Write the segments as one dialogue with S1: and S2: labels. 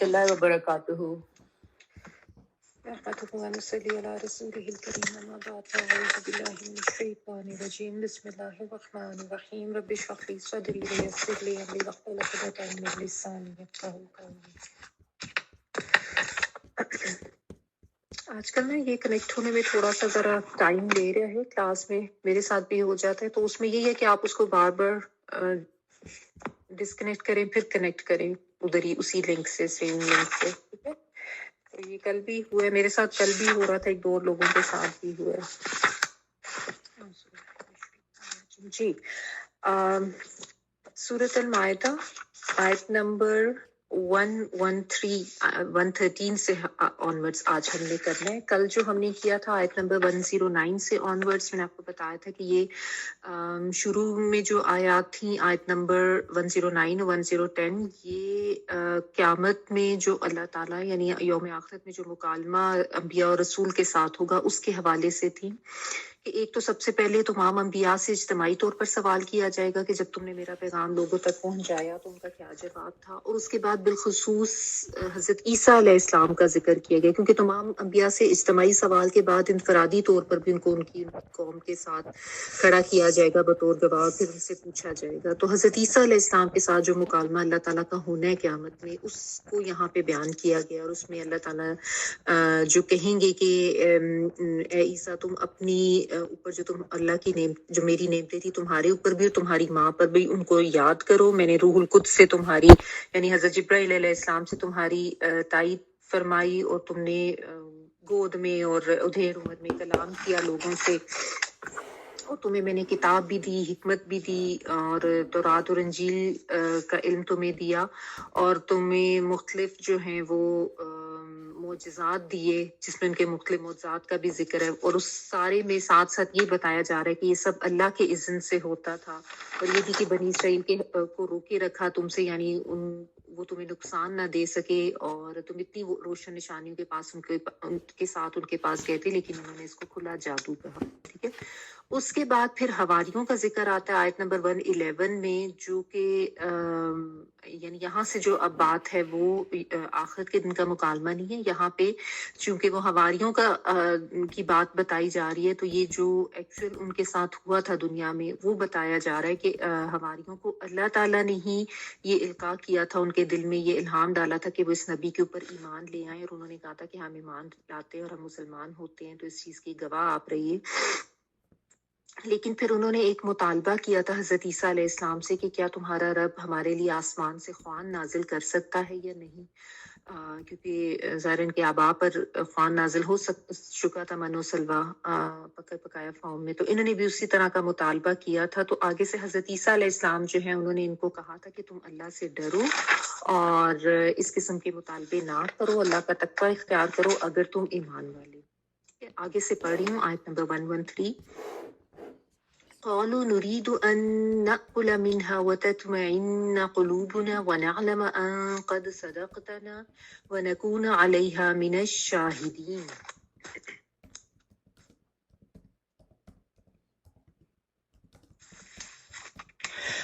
S1: warahmatullahi wabarakatuh.
S2: نحمده ونصلي على رسوله الكريم أما بعد فأعوذ بالله من الشيطان الرجيم بسم الله الرحمن الرحيم رب اشرح لي صدري ويسر لي أمري واحلل عقدة من لساني يفقهوا قولي. آج کل نا یہ کنیکٹ ہونے میں تھوڑا سا ذرا ٹائم لے رہا ہے، کلاس میں میرے ساتھ بھی ہو جاتا ہے، تو اس میں یہی ہے کہ آپ اس کو بار بار ڈسکنیکٹ کریں پھر کنیکٹ کریں ادھر ہی اسی لنک سے، سیم لنک سے، ٹھیک ہے؟ تو یہ کل بھی ہوا ہے میرے ساتھ، کل بھی ہو رہا تھا، ایک دو لوگوں کے ساتھ بھی ہوا ہے جی۔ سورۃ المائدہ آیت نمبر 113 سے آنورڈس آج ہم نے کرنا ہے۔ کل جو ہم نے کیا تھا آیت نمبر 109 سے آنورڈس، میں نے آپ کو بتایا تھا کہ یہ شروع میں جو آیات تھیں آیت نمبر 109 اور 110، یہ قیامت میں جو اللہ تعالیٰ یعنی یوم آخرت میں جو مکالمہ انبیاء اور رسول کے ساتھ ہوگا اس کے حوالے سے تھیں کہ ایک تو سب سے پہلے تمام انبیاء سے اجتماعی طور پر سوال کیا جائے گا کہ جب تم نے میرا پیغام لوگوں تک پہنچایا تو ان کا کیا جواب تھا، اور اس کے بعد بالخصوص حضرت عیسیٰ علیہ السلام کا ذکر کیا گیا کیونکہ تمام انبیاء سے اجتماعی سوال کے بعد انفرادی طور پر بھی ان کو ان کی قوم کے ساتھ کھڑا کیا جائے گا بطور گواہ، پھر ان سے پوچھا جائے گا۔ تو حضرت عیسیٰ علیہ السلام کے ساتھ جو مکالمہ اللہ تعالیٰ کا ہونا ہے قیامت میں، اس کو یہاں پہ بیان کیا گیا، اور اس میں اللہ تعالیٰ جو کہیں گے کہ اے عیسیٰ تم اپنی اوپر جو تم اللہ کی جو میری نعمتیں تھی تمہارے اوپر بھی اور تمہاری ماں پر بھی، ان کو یاد کرو، میں نے روح القدس سے تمہاری یعنی حضرت جبرائیل علیہ السلام سے تمہاری تائید فرمائی، اور تم نے گود میں اور ادھیر عمر میں کلام کیا لوگوں سے، اور تمہیں میں نے کتاب بھی دی، حکمت بھی دی، اور تورات اور انجیل کا علم تمہیں دیا، اور تمہیں مختلف جو ہیں وہ معجزات دیے جس میں ان کے مختلف معجزات کا بھی ذکر ہے، اور اس سارے میں ساتھ ساتھ یہ بتایا جا رہا ہے کہ یہ سب اللہ کے اذن سے ہوتا تھا، اور یہ بھی کہ بنی اسرائیل کو روکے رکھا تم سے، یعنی وہ تمہیں نقصان نہ دے سکے، اور تم اتنی روشن نشانیوں کے پاس ان کے ساتھ ان کے پاس گئے تھے لیکن انہوں نے اس کو کھلا جادو کہا، ٹھیک ہے۔ اس کے بعد پھر حواریوں کا ذکر آتا ہے آیت نمبر 111 میں، جو کہ یعنی یہاں سے جو اب بات ہے وہ آخرت کے دن کا مکالمہ نہیں ہے، یہاں پہ چونکہ وہ حواریوں کی بات بتائی جا رہی ہے، تو یہ جو ایکچوئل ان کے ساتھ ہوا تھا دنیا میں وہ بتایا جا رہا ہے کہ حواریوں کو اللہ تعالیٰ نے ہی یہ القاء کیا تھا، ان کے دل میں یہ الہام ڈالا تھا کہ وہ اس نبی کے اوپر ایمان لے آئیں، اور انہوں نے کہا تھا کہ ہم ایمان لاتے ہیں اور ہم مسلمان ہوتے ہیں، تو اس چیز کی گواہ آپ رہیے۔ لیکن پھر انہوں نے ایک مطالبہ کیا تھا حضرت عیسیٰ علیہ السلام سے کہ کیا تمہارا رب ہمارے لیے آسمان سے خوان نازل کر سکتا ہے یا نہیں، کیونکہ ظاہر ان کے آبا پر خوان نازل ہو چکا تھا من و سلوا پکا پکایا فارم میں، تو انہوں نے بھی اسی طرح کا مطالبہ کیا تھا۔ تو آگے سے حضرت عیسیٰ علیہ السلام جو ہیں انہوں نے ان کو کہا تھا کہ تم اللہ سے ڈرو اور اس قسم کے مطالبے نہ کرو، اللہ کا تقوی اختیار کرو اگر تم ایمان والے۔ آگے سے پڑھ رہی ہوں آیت نمبر 113۔ قالوا نريد أن نأكل منها وتطمئن قلوبنا ونعلم أن قد صدقتنا ونكون عليها من الشاهدين۔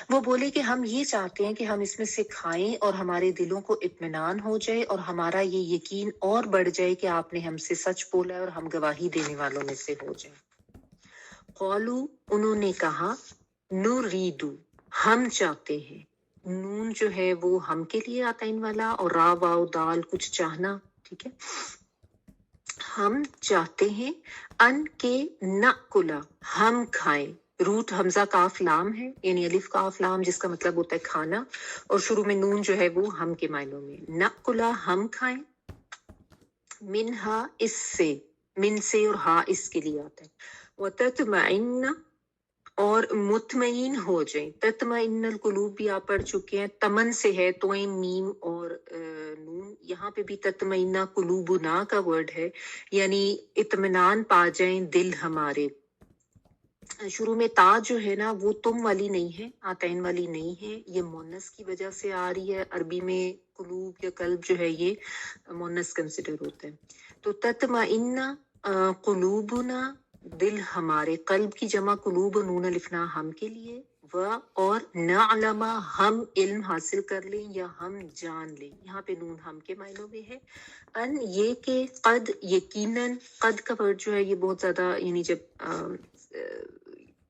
S2: وہ بولے کہ ہم یہ چاہتے ہیں کہ ہم اس میں سے کھائیں اور ہمارے دلوں کو اطمینان ہو جائے اور ہمارا یہ یقین اور بڑھ جائے کہ آپ نے ہم سے سچ بولا ہے اور ہم گواہی دینے والوں میں سے ہو جائیں۔ قالو انہوں نے کہا، نریدو ہم چاہتے ہیں، نون جو ہے وہ ہم کے لیے آتا ان والا، اور را واو دال کچھ چاہنا، ٹھیک ہے۔ ہم چاہتے ہیں ان کے ناکلا ہم کھائیں، روٹ حمزہ کاف لام ہے یعنی الف کاف لام جس کا مطلب ہوتا ہے کھانا، اور شروع میں نون جو ہے وہ ہم کے معنوں میں، ناکلا ہم کھائیں، منہا اس سے، من سے اور ہا اس کے لیے آتا ہے، وتطمئن اور مطمئن ہو جائیں، تطمئن القلوب بھی آپ پڑھ چکے ہیں، تمن سے ہے توئم میم اور نون، یہاں پہ بھی تطمئن قلوبنا کا ورڈ ہے یعنی اطمینان پا جائیں دل ہمارے۔ شروع میں تا جو ہے نا وہ تم والی نہیں ہے، آتین والی نہیں ہے، یہ مونس کی وجہ سے آ رہی ہے، عربی میں قلوب یا قلب جو ہے یہ مونس کنسیڈر ہوتا ہے۔ تو تطمئن قلوبنا دل ہمارے، قلب کی جمع قلوب، نون الف نا ہم کے لیے، و اور نعلما ہم علم حاصل کر لیں یا ہم جان لیں، یہاں پہ نون ہم کے معنوں میں ہے، ان یہ کہ قد یقیناً، قد کا ورڈ جو ہے یہ بہت زیادہ یعنی جب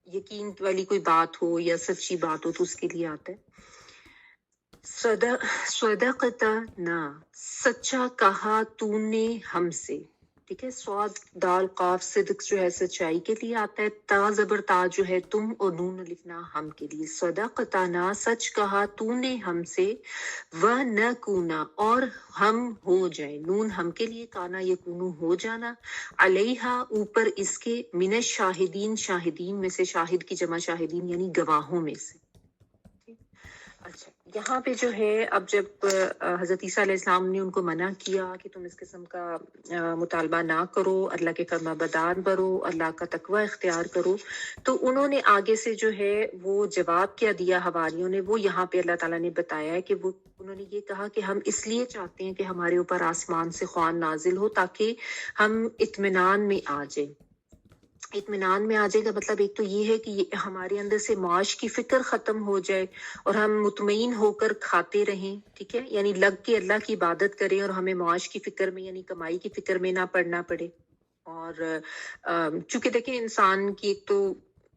S2: یقین والی کوئی بات ہو یا سچی بات ہو تو اس کے لیے آتا ہے۔ صدقتنا سچا کہا تو نے ہم سے، ٹھیک ہے، سواد دال قاف صدق جو ہے سچائی کے لیے آتا ہے، تا زبر تا جو ہے تم، اور نون لکھنا ہم کے لیے۔ صدقتنا سچ کہا تو نے ہم سے، ونکونا اور ہم ہو جائیں، نون ہم کے لیے، کانا یکونو ہو جانا، علیہا اوپر اس کے، من الشاہدین شاہدین میں سے، شاہد کی جمع شاہدین یعنی گواہوں میں سے۔ اچھا، یہاں پہ جو ہے اب جب حضرت عیسیٰ علیہ السلام نے ان کو منع کیا کہ تم اس قسم کا مطالبہ نہ کرو، اللہ کے فرما بردار بنو، اللہ کا تقوی اختیار کرو، تو انہوں نے آگے سے جو ہے وہ جواب کیا دیا حواریوں نے، وہ یہاں پہ اللہ تعالیٰ نے بتایا ہے کہ وہ انہوں نے یہ کہا کہ ہم اس لیے چاہتے ہیں کہ ہمارے اوپر آسمان سے خوان نازل ہو تاکہ ہم اطمینان میں آ جائیں۔ اطمینان میں آ جائے گا مطلب ایک تو یہ ہے کہ ہمارے اندر سے معاش کی فکر ختم ہو جائے اور ہم مطمئن ہو کر کھاتے رہیں، ٹھیک ہے، یعنی لگ کے اللہ کی عبادت کریں اور ہمیں معاش کی فکر میں یعنی کمائی کی فکر میں نہ پڑنا پڑے۔ اور چونکہ دیکھیں انسان کی ایک تو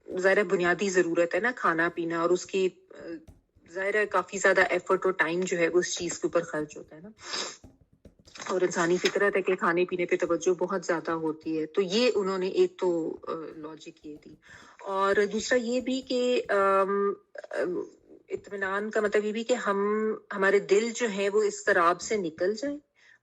S2: ظاہر بنیادی ضرورت ہے نا کھانا پینا، اور اس کی ظاہر ہے کافی زیادہ ایفرٹ اور ٹائم جو ہے اس چیز کے اوپر خرچ ہوتا ہے نا، اور انسانی فطرت ہے کہ کھانے پینے پہ توجہ بہت زیادہ ہوتی ہے، تو یہ انہوں نے ایک تو لاجک یہ دی، اور دوسرا یہ بھی کہ اطمینان کا مطلب یہ بھی کہ ہمارے دل جو ہے وہ اس اضطراب سے نکل جائیں،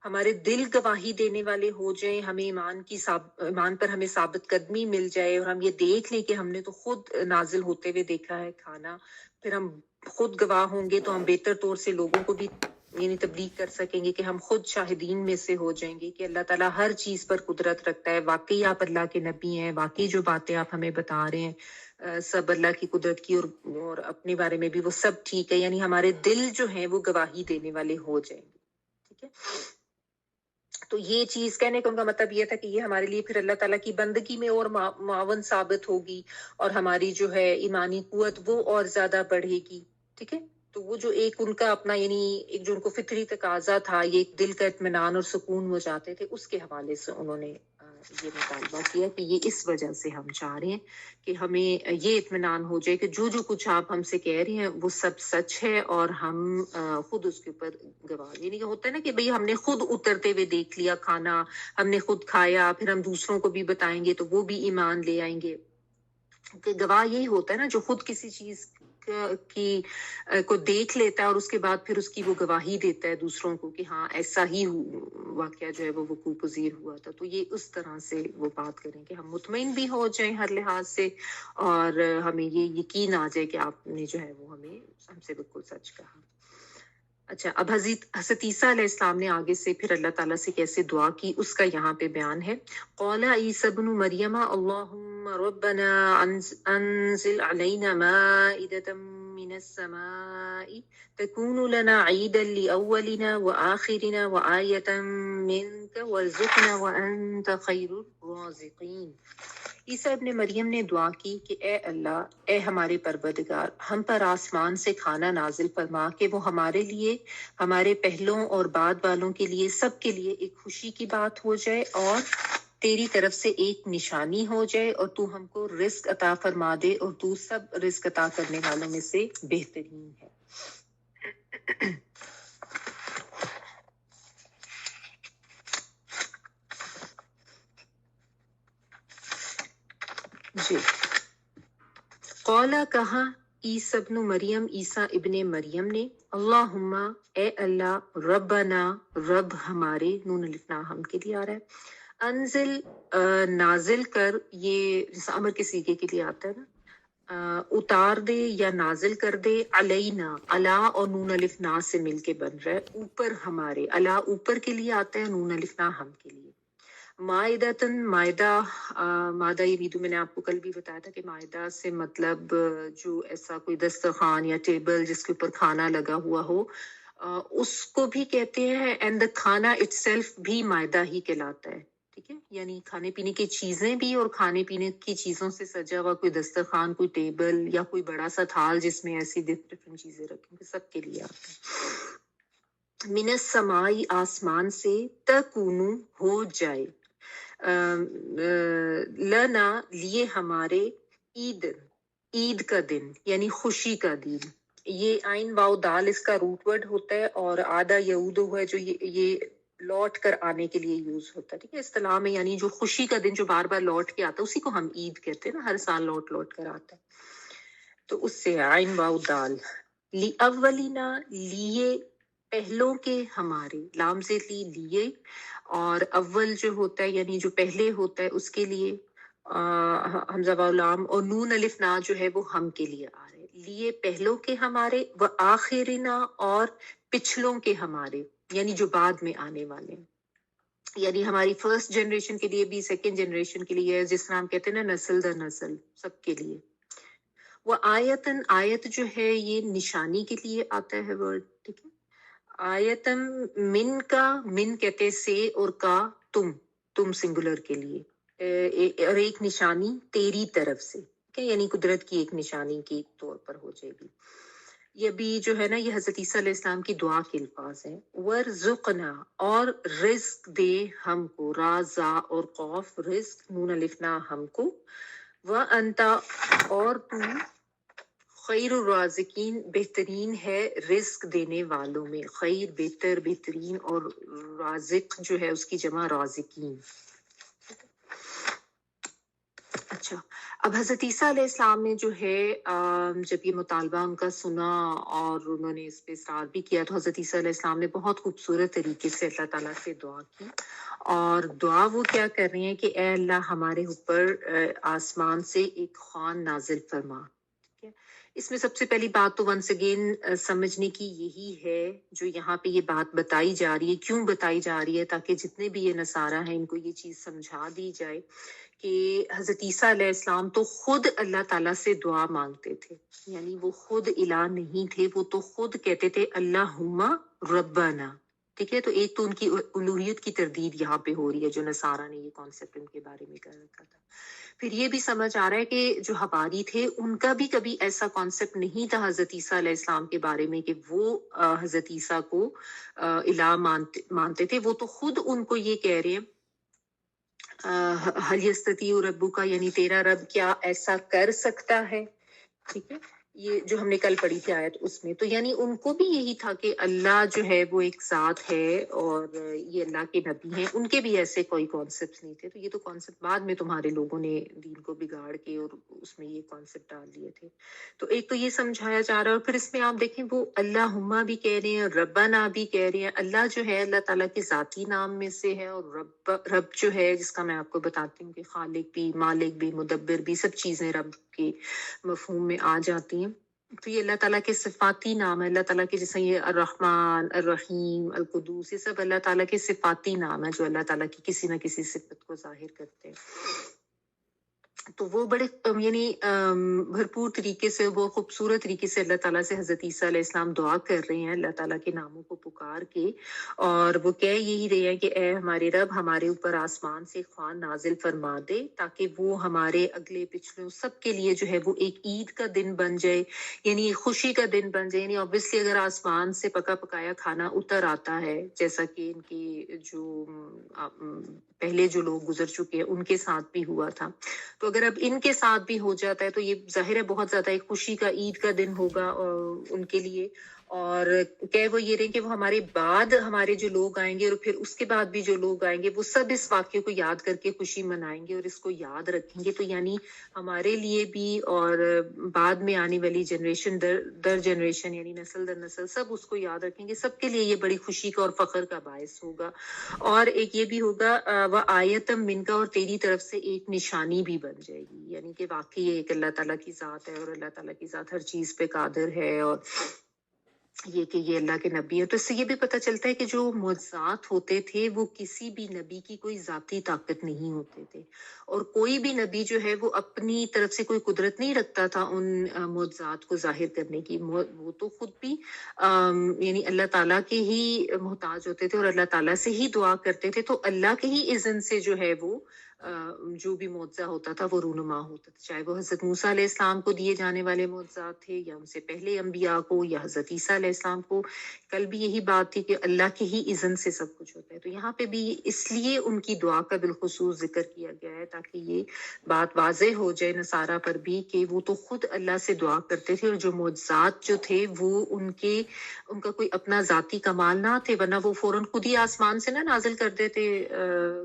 S2: ہمارے دل گواہی دینے والے ہو جائیں، ہمیں ایمان پر ہمیں ثابت قدمی مل جائے، اور ہم یہ دیکھ لیں کہ ہم نے تو خود نازل ہوتے ہوئے دیکھا ہے کھانا، پھر ہم خود گواہ ہوں گے تو ہم بہتر طور سے لوگوں کو بھی یعنی تبلیغ کر سکیں گے کہ ہم خود شاہدین میں سے ہو جائیں گے کہ اللہ تعالیٰ ہر چیز پر قدرت رکھتا ہے، واقعی آپ اللہ کے نبی ہیں، واقعی جو باتیں آپ ہمیں بتا رہے ہیں سب اللہ کی قدرت کی، اور اپنے بارے میں بھی وہ سب ٹھیک ہے، یعنی ہمارے دل جو ہیں وہ گواہی دینے والے ہو جائیں گے، ٹھیک ہے۔ تو یہ چیز کہنے کا ان کا مطلب یہ تھا کہ یہ ہمارے لیے پھر اللہ تعالیٰ کی بندگی میں اور معاون ثابت ہوگی، اور ہماری جو ہے ایمانی قوت وہ اور زیادہ بڑھے گی، ٹھیک ہے۔ تو وہ جو ایک ان کا اپنا یعنی ایک جو ان کو فطری تقاضا تھا، یہ ایک دل کا اطمینان اور سکون وہ چاہتے تھے، اس کے حوالے سے انہوں نے یہ مطالبہ کیا کہ یہ اس وجہ سے ہم چاہ رہے ہیں کہ ہمیں یہ اطمینان ہو جائے کہ جو کچھ آپ ہم سے کہہ رہے ہیں وہ سب سچ ہے، اور ہم خود اس کے اوپر گواہ، یعنی کہ ہوتا ہے نا کہ بھئی ہم نے خود اترتے ہوئے دیکھ لیا کھانا، ہم نے خود کھایا، پھر ہم دوسروں کو بھی بتائیں گے تو وہ بھی ایمان لے آئیں گے، کہ گواہ یہی ہوتا ہے نا جو خود کسی چیز کی کو دیکھ لیتا ہے اور اس کے بعد پھر اس کی وہ گواہی دیتا ہے دوسروں کو کہ ہاں ایسا ہی واقعہ جو ہے وہ وقوع پذیر ہوا تھا۔ تو یہ اس طرح سے وہ بات کریں کہ ہم مطمئن بھی ہو جائیں ہر لحاظ سے، اور ہمیں یہ یقین آ جائے کہ آپ نے جو ہے وہ ہم سے بالکل سچ کہا۔ اچھا، اب حضرت عیسیٰ علیہ السلام نے آگے سے پھر اللہ تعالیٰ سے کیسے دعا کی اس کا یہاں پہ بیان ہے۔ قال عیسی ابن مریم اللہم ربنا انزل علینا مائدۃ من السماء تکون لنا عیدا لأولنا وآخرنا وآیۃ منک وارزقنا وانت خیر الرازقین۔ عیسیٰ ابن مریم نے دعا کی کہ اے اللہ، اے ہمارے پروردگار، ہم پر آسمان سے کھانا نازل فرما کہ وہ ہمارے لیے، ہمارے پہلوں اور بعد والوں کے لیے، سب کے لیے ایک خوشی کی بات ہو جائے، اور تیری طرف سے ایک نشانی ہو جائے، اور تو ہم کو رزق عطا فرما دے، اور تو سب رزق عطا کرنے والوں میں سے بہترین ہے۔ جی، قولا کہا عیسی ابن مریم، عیسیٰ ابن مریم نے، اللہم اے اللہ، ربنا رب ہمارے، نون الف ہم کے لیے آ رہا ہے، انزل نازل کر، یہ جیسا امر کے صیغے کے لیے آتا ہے نا، اتار دے یا نازل کر دے، علینا، علا اور نون الف نا سے مل کے بن رہا ہے، اوپر ہمارے، علا اوپر کے لیے آتا ہے، نون الف نا ہم کے لیے، مائدتن مائدہ، مائدہ یہ بھی تو میں نے آپ کو کل بھی بتایا تھا کہ مائدہ سے مطلب جو ایسا کوئی دسترخوان یا ٹیبل جس کے اوپر کھانا لگا ہوا ہو، اس کو بھی کہتے ہیں، اینڈ دا کھانا اٹ سیلف بھی مائدہ ہی کہلاتا ہے، ٹھیک ہے، یعنی کھانے پینے کی چیزیں بھی اور کھانے پینے کی چیزوں سے سجا ہوا کوئی دسترخوان، کوئی ٹیبل یا کوئی بڑا سا تھال جس میں ایسی ڈفرینٹ چیزیں رکھیں گے، سب کے لیے آتا ہے۔ من السمائی، آسمان سے، تکونو، ہو جائے، لنا، لیے ہمارے، عید، عید کا دن یعنی خوشی کا دن۔ یہ آئین واو دال اس کا روٹ ورڈ ہوتا ہے اور آدھا یعودو ہے جو یہ لوٹ کر آنے کے لیے یوز ہوتا ہے، ٹھیک ہے، اصطلاح میں یعنی جو خوشی کا دن جو بار بار لوٹ کے آتا ہے اسی کو ہم عید کہتے ہیں نا، ہر سال لوٹ لوٹ کر آتا ہے، تو اس سے آئین واو دال۔ لی اولینا، لیے پہلوں کے ہمارے، لام سے لیے، اور اول جو ہوتا ہے یعنی جو پہلے ہوتا ہے اس کے لیے حمزہ واو لام، اور نون الف نا جو ہے وہ ہم کے لیے آ رہے، لیے پہلوں کے ہمارے، و آخرنا، اور پچھلوں کے ہمارے یعنی جو بعد میں آنے والے ہیں، یعنی ہماری فرسٹ جنریشن کے لیے بھی، سیکنڈ جنریشن کے لیے، جس طرح ہم کہتے ہیں نا نسل در نسل، سب کے لیے۔ وہ آیتن، آیت جو ہے یہ نشانی کے لیے آتا ہے ورڈ، ٹھیک ہے، آیتم من کا، من کہتے سے، اور کا تم سنگولر کے لیے، اور ایک نشانی تیری طرف سے، ٹھیک ہے، یعنی قدرت کی ایک نشانی کے طور پر ہو جائے گی۔ یہ بھی جو ہے نا یہ حضرت عیسیٰ علیہ السلام کی دعا کے الفاظ ہیں۔ ورزقنا، اور رزق دے ہم کو، را زا اور قوف، رزق نون الف نا ہم کو، وانتا، اور تو، خیر الرازقین، بہترین ہے رزق دینے والوں میں، خیر بہتر، بہترین، اور رازق جو ہے اس کی جمع رازقین۔ اچھا، اب حضرت عیسیٰ علیہ السلام نے جو ہے جب یہ مطالبہ ان کا سنا اور انہوں نے اس پہ اصرار بھی کیا، تو حضرت عیسیٰ علیہ السلام نے بہت خوبصورت طریقے سے اللہ تعالیٰ سے دعا کی، اور دعا وہ کیا کر رہی ہیں کہ اے اللہ ہمارے اوپر آسمان سے ایک خوان نازل فرما، ٹھیک ہے۔ اس میں سب سے پہلی بات تو ونس اگین سمجھنے کی یہی ہے، جو یہاں پہ یہ بات بتائی جا رہی ہے، کیوں بتائی جا رہی ہے، تاکہ جتنے بھی یہ نصارہ ہیں ان کو یہ چیز سمجھا دی جائے کہ حضرت عیسیٰ علیہ السلام تو خود اللہ تعالیٰ سے دعا مانگتے تھے، یعنی وہ خود الہ نہیں تھے، وہ تو خود کہتے تھے اللہم ربنا، ٹھیک ہے، تو ایک تو ان کی الوہیت کی تردید یہاں پہ ہو رہی ہے، جو نصارہ نے یہ کانسیپٹ ان کے بارے میں کر رکھا تھا۔ پھر یہ بھی سمجھ آ رہا ہے کہ جو حواری تھے ان کا بھی کبھی ایسا کانسیپٹ نہیں تھا حضرت عیسیٰ علیہ السلام کے بارے میں کہ وہ حضرت عیسیٰ کو الہ مانتے تھے، وہ تو خود ان کو یہ کہہ رہے ہیں حل یستطیع ربک، یعنی تیرا رب کیا ایسا کر سکتا ہے، ٹھیک ہے، یہ جو ہم نے کل پڑھی تھی آیت اس میں، تو یعنی ان کو بھی یہی تھا کہ اللہ جو ہے وہ ایک ذات ہے اور یہ اللہ کے نبی ہیں، ان کے بھی ایسے کوئی کانسیپٹ نہیں تھے، تو یہ تو کانسیپٹ بعد میں تمہارے لوگوں نے دین کو بگاڑ کے اور اس میں یہ کانسیپٹ ڈال دیے تھے، تو ایک تو یہ سمجھایا جا رہا ہے، اور پھر اس میں آپ دیکھیں وہ اللہم بھی کہہ رہے ہیں، ربنا بھی کہہ رہے ہیں، اللہ جو ہے اللہ تعالیٰ کے ذاتی نام میں سے ہے، اور رب جو ہے جس کا میں آپ کو بتاتی ہوں کہ خالق بھی، مالک بھی، مدبر بھی، سب چیزیں رب کے مفہوم میں آ جاتی ہیں، تو یہ اللہ تعالیٰ کے صفاتی نام ہے، اللہ تعالیٰ کے جیسے یہ الرحمن، الرحیم، القدوس، یہ سب اللہ تعالیٰ کے صفاتی نام ہے جو اللہ تعالیٰ کی کسی نہ کسی صفت کو ظاہر کرتے ہیں، تو وہ بڑے یعنی بھرپور طریقے سے، وہ خوبصورت طریقے سے اللہ تعالیٰ سے حضرت عیسیٰ علیہ السلام دعا کر رہے ہیں اللہ تعالیٰ کے ناموں کو پکار کے، اور وہ کہہ یہی رہے ہیں کہ اے ہمارے رب ہمارے اوپر آسمان سے خوان نازل فرما دے، تاکہ وہ ہمارے اگلے پچھلے سب کے لیے جو ہے وہ ایک عید کا دن بن جائے، یعنی خوشی کا دن بن جائے، یعنی obviously اگر آسمان سے پکا پکایا کھانا اتر آتا ہے، جیسا کہ ان کے جو پہلے جو لوگ گزر چکے ہیں ان کے ساتھ بھی ہوا تھا، تو اگر اب ان کے ساتھ بھی ہو جاتا ہے تو یہ ظاہر ہے بہت زیادہ ایک خوشی کا، عید کا دن ہوگا ان کے لیے، اور کہ وہ یہ رہے کہ وہ ہمارے بعد ہمارے جو لوگ آئیں گے اور پھر اس کے بعد بھی جو لوگ آئیں گے وہ سب اس واقعے کو یاد کر کے خوشی منائیں گے اور اس کو یاد رکھیں گے، تو یعنی ہمارے لیے بھی اور بعد میں آنے والی جنریشن در جنریشن یعنی نسل در نسل سب اس کو یاد رکھیں گے، سب کے لیے یہ بڑی خوشی کا اور فخر کا باعث ہوگا، اور ایک یہ بھی ہوگا وہ آیتم من کا، اور تیری طرف سے ایک نشانی بھی بن جائے گی، یعنی کہ واقعی ایک اللہ تعالیٰ کی ذات ہے اور اللہ تعالیٰ کی ذات ہر چیز پہ قادر ہے، اور ये कि ये अल्लाह के नबी है। तो इससे ये भी पता चलता है कि जो मुअज्जात होते थे वो किसी भी नबी की कोई जाती ताकत नहीं होते थे, और कोई भी नबी जो है वो अपनी तरफ से कोई कुदरत नहीं रखता था उन मुअज्जात को जाहिर करने की। वो तो खुद भी यानी अल्लाह ताला के ही मोहताज होते थे और अल्लाह ताला से ही दुआ करते थे। तो अल्लाह के ही इज़्न से जो है वो जो भी मुअज्जा होता था वो रूनुमा होता था, चाहे वो हज़रत मूसा अलैहिस्सलाम को दिए जाने वाले मुअज्जात थे या उनसे पहले अंबिया को या हज़रत ईसा अलैहिस्सलाम को। कल भी यही बात थी कि अल्लाह के ही इज़्न से सब कुछ होता है। तो यहाँ पे भी इसलिए उनकी दुआ का बिलखुसूस जिक्र किया गया है ताकि ये बात वाज़ेह हो जाए नसारा पर भी कि वो तो खुद अल्लाह से दुआ करते थे, और जो मुअज्जात जो थे वो उनका कोई अपना जाती कमाल ना थे, वरना वो फौरन खुद ही आसमान से ना नाजिल कर देते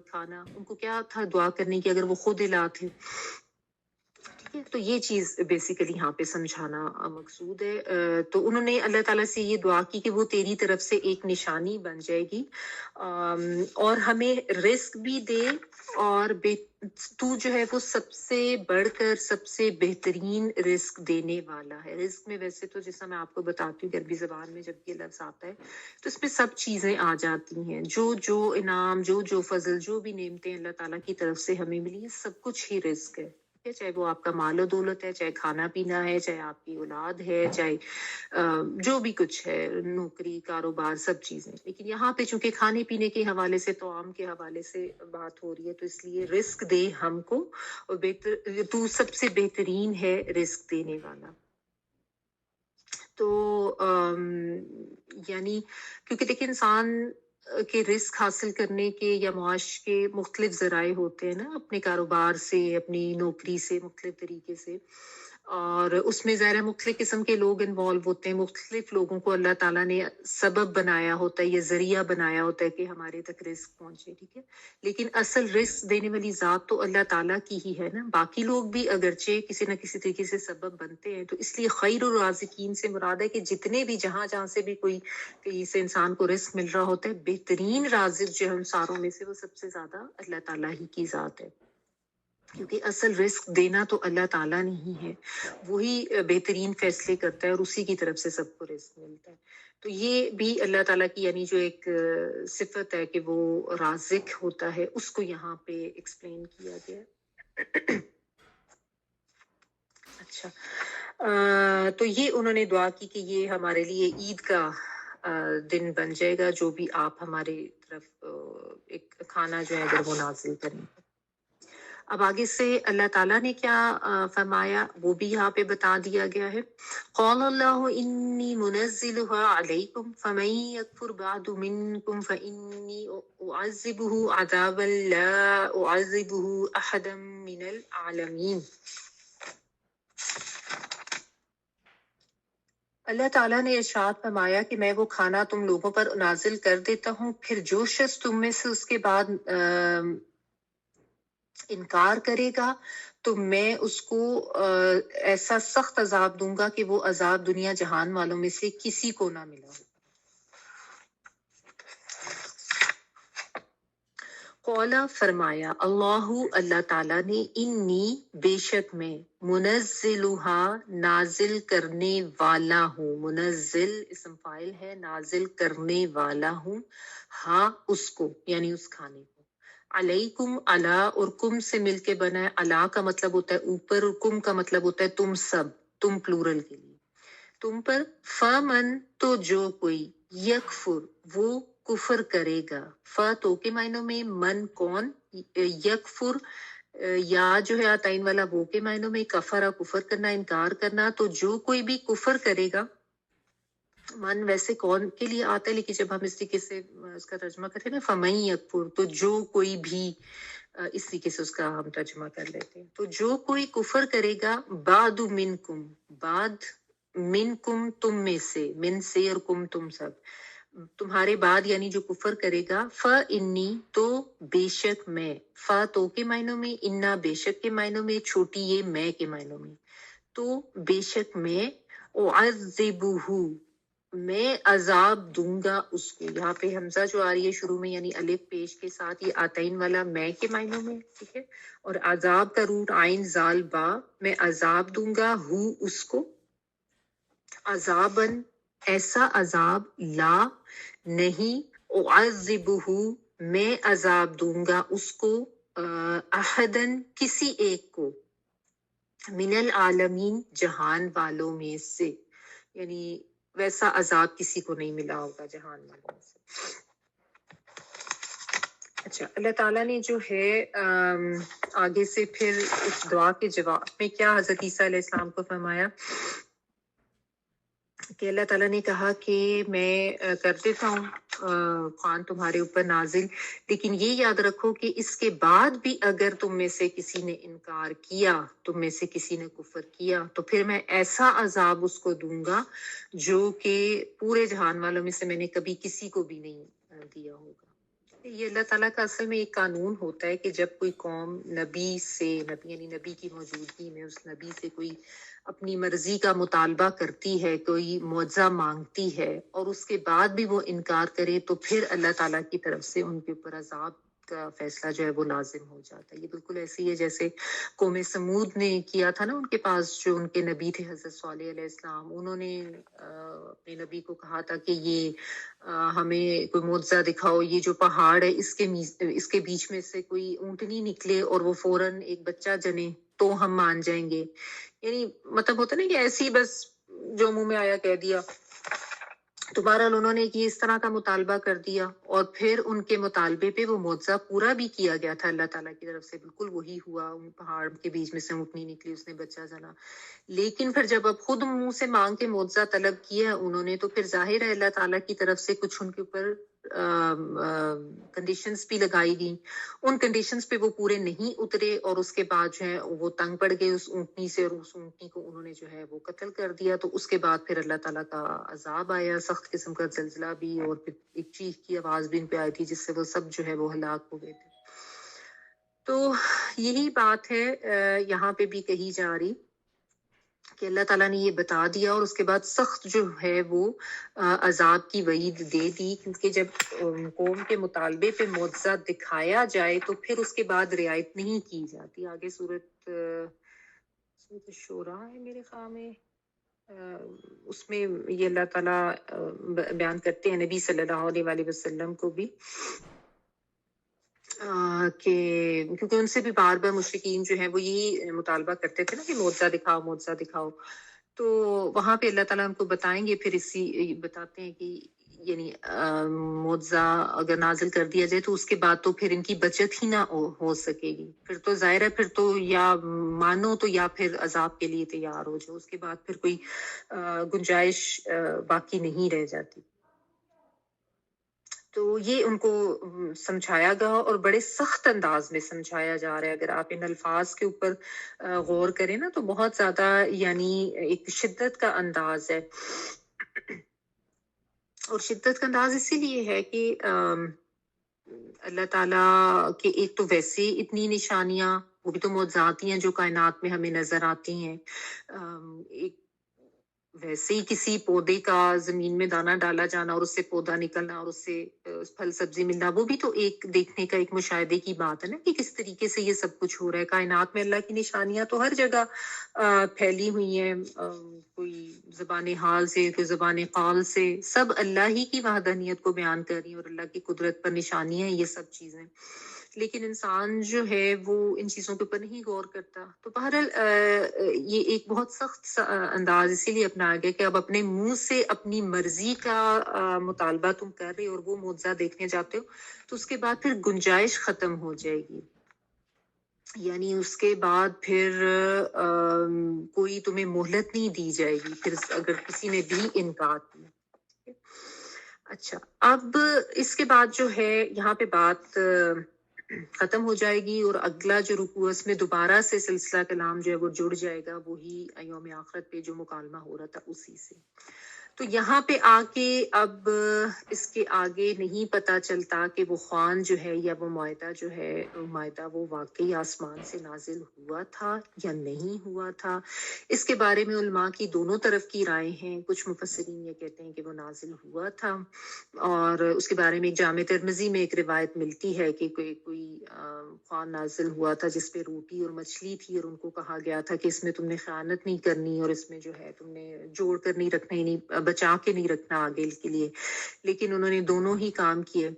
S2: खाना। उनको क्या था दुआ करने की अगर वो खुद इला थे। ठीक है, तो ये चीज बेसिकली यहाँ पे समझाना मकसूद है। तो उन्होंने अल्लाह ताला से ये दुआ की कि वो तेरी तरफ से एक निशानी बन जाएगी और हमें रिस्क भी दे, और तू जो है वो सबसे बढ़कर सबसे बेहतरीन रिस्क देने वाला है। रिस्क में वैसे तो जैसा मैं आपको बताती हूँ अरबी जबान में जब ये लफ्ज आता है तो इसमें सब चीजें आ जाती हैं, जो जो इनाम, जो जो फजल, जो भी नेमतें अल्लाह ताला की तरफ से हमें मिली है, सब कुछ ही रिस्क है। चाहे वो आपका मालो दौलत है, चाहे खाना पीना है, चाहे आपकी औलाद है, चाहे जो भी कुछ है, नौकरी, कारोबार, सब चीजें। लेकिन यहाँ पे चूंकि खाने पीने के हवाले से, तो आम के हवाले से बात हो रही है, तो इसलिए रिस्क दे हमको, और बेहतर तू सबसे बेहतरीन है रिस्क देने वाला। तो यानी क्योंकि देखिए इंसान के रिस्क हासिल करने के या मुआश के मुख्तलिफ जराए होते हैं ना, अपने कारोबार से, अपनी नौकरी से, मुख्तलिफ तरीके से, और उसमें ज़ाहिर है मुख्तलिफ किस्म के लोग इन्वॉल्व होते हैं। मुख्तलिफ लोगों को अल्लाह ताला ने सबब बनाया होता है, ये जरिया बनाया होता है कि हमारे तक रिस्क पहुंचे। ठीक है, लेकिन असल रिस्क देने वाली ज़ात तो अल्लाह ताला की ही है ना। बाकी लोग भी अगरचे किसी न किसी तरीके से सबब बनते हैं। तो इसलिए खैरुर राज़िकीन से मुराद है कि जितने भी जहां जहां से भी कोई कहीं से इंसान को रिस्क मिल रहा होता है, बेहतरीन राज़िक जो है उन सारों में से वो सबसे ज्यादा अल्लाह ताला ही की ज़ात है, क्योंकि असल रिस्क देना तो अल्लाह ताला ने ही है। वही बेहतरीन फैसले करता है और उसी की तरफ से सबको रिस्क मिलता है। तो ये भी अल्लाह ताला की यानी जो एक सिफत है कि वो राज़िक होता है, उसको यहाँ पे एक्सप्लेन किया गया। अच्छा, तो ये उन्होंने दुआ की कि ये हमारे लिए ईद का दिन बन जाएगा, जो भी आप हमारे तरफ एक खाना जो है अगर वो नाजिल करें। अब आगे से अल्लाह ताला ने क्या फरमाया वो भी यहाँ पे बता दिया गया है। क़ालल्लाहु इन्नी मुनज़्ज़िलुहा अलैकुम फमन यकफुर बअदु मिनकुम फइन्नी उअज़्ज़िबुहु अज़ाबन ला उअज़्ज़िबुहु अहदम मिनल आलमीन। अल्लाह ताला ने इरशाद फरमाया कि मैं वो खाना तुम लोगों पर नाजिल कर देता हूँ, फिर जो शख्स तुम में से उसके बाद इनकार करेगा तो मैं उसको ऐसा सख्त अजाब दूंगा कि वो अजाब दुनिया जहान वालों में से किसी को ना मिला हो। कौला फरमाया अल्लाहु अल्लाह ताला ने इन्नी बेशक में मुनज़्ज़िलुहा नाजिल करने वाला हूँ। मुनज़्ज़िल इस्म फाइल है, नाजिल करने वाला हूँ हाँ उसको यानी उस खाने को। अलैकुम अला, और कुम से मिलके बना है। अला का मतलब होता है ऊपर और कुम का मतलब होता है तुम सब, तुम प्लूरल के लिए तुम पर। फमन तो जो कोई, यकफुर वो कुफर करेगा। फ तो के मायनों में, मन कौन, यकफुर या जो है आताइन वाला वो के मायनों में, कफरा कुफर करना, इनकार करना। तो जो कोई भी कुफर करेगा, मन वैसे कौन के लिए आता है, लेकिन जब हम इस तरीके से उसका तर्जमा करते हैं ना फमई यकफुर, तो जो कोई भी, इस तरीके से उसका हम तर्जमा कर लेते हैं। तो जो कोई कुफर करेगा बादु मिनकुम, बाद मिनकुम तुम में से, मिन से और कुम तुम सब, तुम्हारे बाद यानी जो कुफर करेगा। फ इन्नी तो बेशक मैं, फ तो के मायनों में, इन्ना बेशक के मायनों में, छोटी ये मैं के मायनों में। तो बेशक मैं उअज़्ज़िबुहु मैं अजाब दूंगा उसको। यहाँ पे हमजा जो आ रही है शुरू में यानी अलिफ पेश के साथ, ये आतईन वाला मैं के मायनों में। ठीक है, और अजाब का रूट आइन जाल बा, मैं अजाब दूंगा हु उसको, अजाबन ایسا عذاب لا نہیں اعذبہ میں عذاب دوں گا اس کو احدن کسی ایک کو من العالمین جہان والوں میں سے، یعنی ویسا عذاب کسی کو نہیں ملا ہوگا جہان والوں میں سے۔ اچھا، اللہ تعالیٰ نے جو ہے آگے سے پھر اس دعا کے جواب میں کیا حضرت عیسیٰ علیہ السلام کو فرمایا کہ اللہ تعالیٰ نے کہا کہ میں کر دیتا ہوں قرآن تمہارے اوپر نازل، لیکن یہ یاد رکھو کہ اس کے بعد بھی اگر تم میں سے کسی نے انکار کیا، تم میں سے کسی نے کفر کیا، تو پھر میں ایسا عذاب اس کو دوں گا جو کہ پورے جہان والوں میں سے میں نے کبھی کسی کو بھی نہیں دیا ہوگا۔ یہ اللہ تعالیٰ کا اصل میں ایک قانون ہوتا ہے کہ جب کوئی قوم نبی یعنی نبی کی موجودگی میں اس نبی سے کوئی اپنی مرضی کا مطالبہ کرتی ہے، کوئی معجزہ مانگتی ہے، اور اس کے بعد بھی وہ انکار کرے، تو پھر اللہ تعالیٰ کی طرف سے ان کے اوپر عذاب کا فیصلہ جو ہے وہ لازم ہو جاتا ہے۔ یہ بالکل ایسے ہی ہے جیسے قوم سمود نے کیا تھا نا، ان کے پاس جو ان کے نبی تھے حضرت صالح علیہ السلام، انہوں نے اپنے نبی کو کہا تھا کہ یہ ہمیں کوئی معجزہ دکھاؤ، یہ جو پہاڑ ہے اس کے بیچ میں سے کوئی اونٹنی نکلے اور وہ فوراً ایک بچہ جنے تو ہم مان جائیں گے۔ یعنی مطلب ہوتا نا کہ ایسی بس جو منہ میں آیا کہہ دیا۔ تو بہرحال انہوں نے اس طرح کا مطالبہ کر دیا، اور پھر ان کے مطالبے پہ وہ معجزہ پورا بھی کیا گیا تھا اللہ تعالیٰ کی طرف سے، بالکل وہی ہوا، ان پہاڑ کے بیچ میں سے اونٹنی نکلی، اس نے بچہ جنا۔ لیکن پھر جب اب خود منہ سے مانگ کے معجزہ طلب کیا انہوں نے، تو پھر ظاہر ہے اللہ تعالیٰ کی طرف سے کچھ ان کے اوپر کنڈیشنز بھی لگائی گئی، ان کنڈیشنز پہ وہ پورے نہیں اترے، اور اس کے بعد جو ہے وہ تنگ پڑ گئے اس اونٹنی سے، اور اس اونٹنی کو انہوں نے جو ہے وہ قتل کر دیا۔ تو اس کے بعد پھر اللہ تعالیٰ کا عذاب آیا، سخت قسم کا زلزلہ بھی، اور پھر ایک چیخ کی آواز بھی ان پہ آئی تھی جس سے وہ سب جو ہے وہ ہلاک ہو گئے تھے۔ تو یہی بات ہے یہاں پہ بھی کہی جا رہی کہ اللہ تعالیٰ نے یہ بتا دیا، اور اس کے بعد سخت جو ہے وہ عذاب کی وعید دے دی، کیونکہ جب قوم کے مطالبے پہ معجزہ دکھایا جائے تو پھر اس کے بعد رعایت نہیں کی جاتی۔ آگے سورت شورا ہے میرے خیال میں، اس میں یہ اللہ تعالیٰ بیان کرتے ہیں نبی صلی اللہ علیہ وسلم کو بھی کہ کیونکہ ان سے بھی بار بار مشرکین جو ہیں وہ یہی مطالبہ کرتے تھے نا کہ معجزہ دکھاؤ، معجزہ دکھاؤ، تو وہاں پہ اللہ تعالیٰ ان کو بتائیں گے، پھر بتاتے ہیں کہ یعنی معجزہ اگر نازل کر دیا جائے تو اس کے بعد تو پھر ان کی بچت ہی نہ ہو سکے گی، پھر تو ظاہر ہے پھر تو یا مانو تو یا پھر عذاب کے لیے تیار ہو جاؤ، اس کے بعد پھر کوئی گنجائش باقی نہیں رہ جاتی۔ تو یہ ان کو سمجھایا گیا، اور بڑے سخت انداز میں سمجھایا جا رہا ہے۔ اگر آپ ان الفاظ کے اوپر غور کریں نا تو بہت زیادہ یعنی ایک شدت کا انداز ہے، اور شدت کا انداز اسی لیے ہے کہ اللہ تعالیٰ کے ایک تو ویسے اتنی نشانیاں، وہ بھی تو معجزات ہی ہیں جو کائنات میں ہمیں نظر آتی ہیں، ایک ویسے ہی کسی پودے کا زمین میں دانہ ڈالا جانا اور اس سے پودا نکلنا اور اس سے پھل سبزی ملنا، وہ بھی تو ایک دیکھنے کا، ایک مشاہدے کی بات ہے نا کہ کس طریقے سے یہ سب کچھ ہو رہا ہے۔ کائنات میں اللہ کی نشانیاں تو ہر جگہ پھیلی ہوئی ہیں، کوئی زبان حال سے، کوئی زبان قال سے، سب اللہ ہی کی وحدانیت کو بیان کر رہی ہیں، اور اللہ کی قدرت پر نشانیاں ہیں یہ سب چیزیں، لیکن انسان جو ہے وہ ان چیزوں کے اوپر نہیں غور کرتا۔ تو بہرحال یہ ایک بہت سخت انداز اسی لیے اپنایا گیا کہ اب اپنے منہ سے اپنی مرضی کا مطالبہ تم کر رہے اور وہ معجزہ دیکھنے جاتے ہو، تو اس کے بعد پھر گنجائش ختم ہو جائے گی، یعنی اس کے بعد پھر کوئی تمہیں مہلت نہیں دی جائے گی پھر اگر کسی نے بھی انکار کیا۔ اچھا، اب اس کے بعد جو ہے یہاں پہ بات ختم ہو جائے گی، اور اگلا جو رکوع اس میں دوبارہ سے سلسلہ کلام جو ہے وہ جڑ جائے گا، وہی یوم آخرت پہ جو مکالمہ ہو رہا تھا اسی سے۔ تو یہاں پہ آ کے اب اس کے آگے نہیں پتا چلتا کہ وہ خوان جو ہے یا وہ معاہدہ جو ہے، معاہدہ وہ واقعی آسمان سے نازل ہوا تھا یا نہیں ہوا تھا۔ اس کے بارے میں علماء کی دونوں طرف کی رائے ہیں، کچھ مفسرین یہ کہتے ہیں کہ وہ نازل ہوا تھا، اور اس کے بارے میں ایک جامع ترمذی میں ایک روایت ملتی ہے کہ کوئی ख्वान नाजिल हुआ था जिस पे रोटी और मछली थी और उनको कहा गया था कि इसमें तुमने खयानत नहीं करनी और इसमें जो है तुमने जोड़ कर नहीं रखना, यानी बचा के नहीं रखना आगे के लिए, लेकिन उन्होंने दोनों ही काम किए।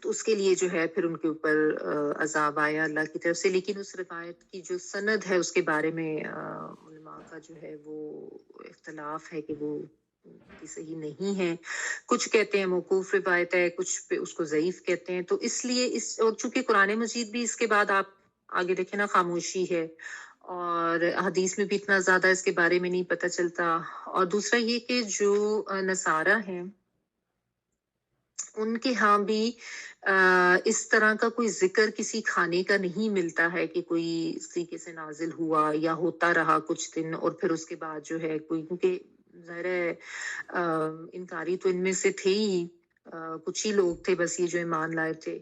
S2: तो उसके लिए जो है फिर उनके ऊपर अजाब आया अल्लाह की तरफ से। लेकिन उस रिवायत की जो सनद है उसके बारे में उलमा का जो है वो इख्तलाफ है कि वो सही नहीं है। कुछ कहते हैं मौकूफ रिवायत है, कुछ पे उसको ज़ईफ कहते हैं। तो इसलिए और चूंकि कुरान मजीद भी इसके बाद आप आगे देखें ना खामोशी है, और हदीस में भी इतना ज्यादा इसके बारे में नहीं पता चलता। और दूसरा ये कि जो नसारा हैं उनके यहाँ भी इस तरह का कोई जिक्र किसी खाने का नहीं मिलता है कि कोई इस तरीके से नाजिल हुआ या होता रहा कुछ दिन और फिर उसके बाद जो है कोई, क्योंकि ज़ाहिर है इनकारी तो इनमें से थे ही, कुछ ही लोग थे बस ये जो ईमान लाए थे,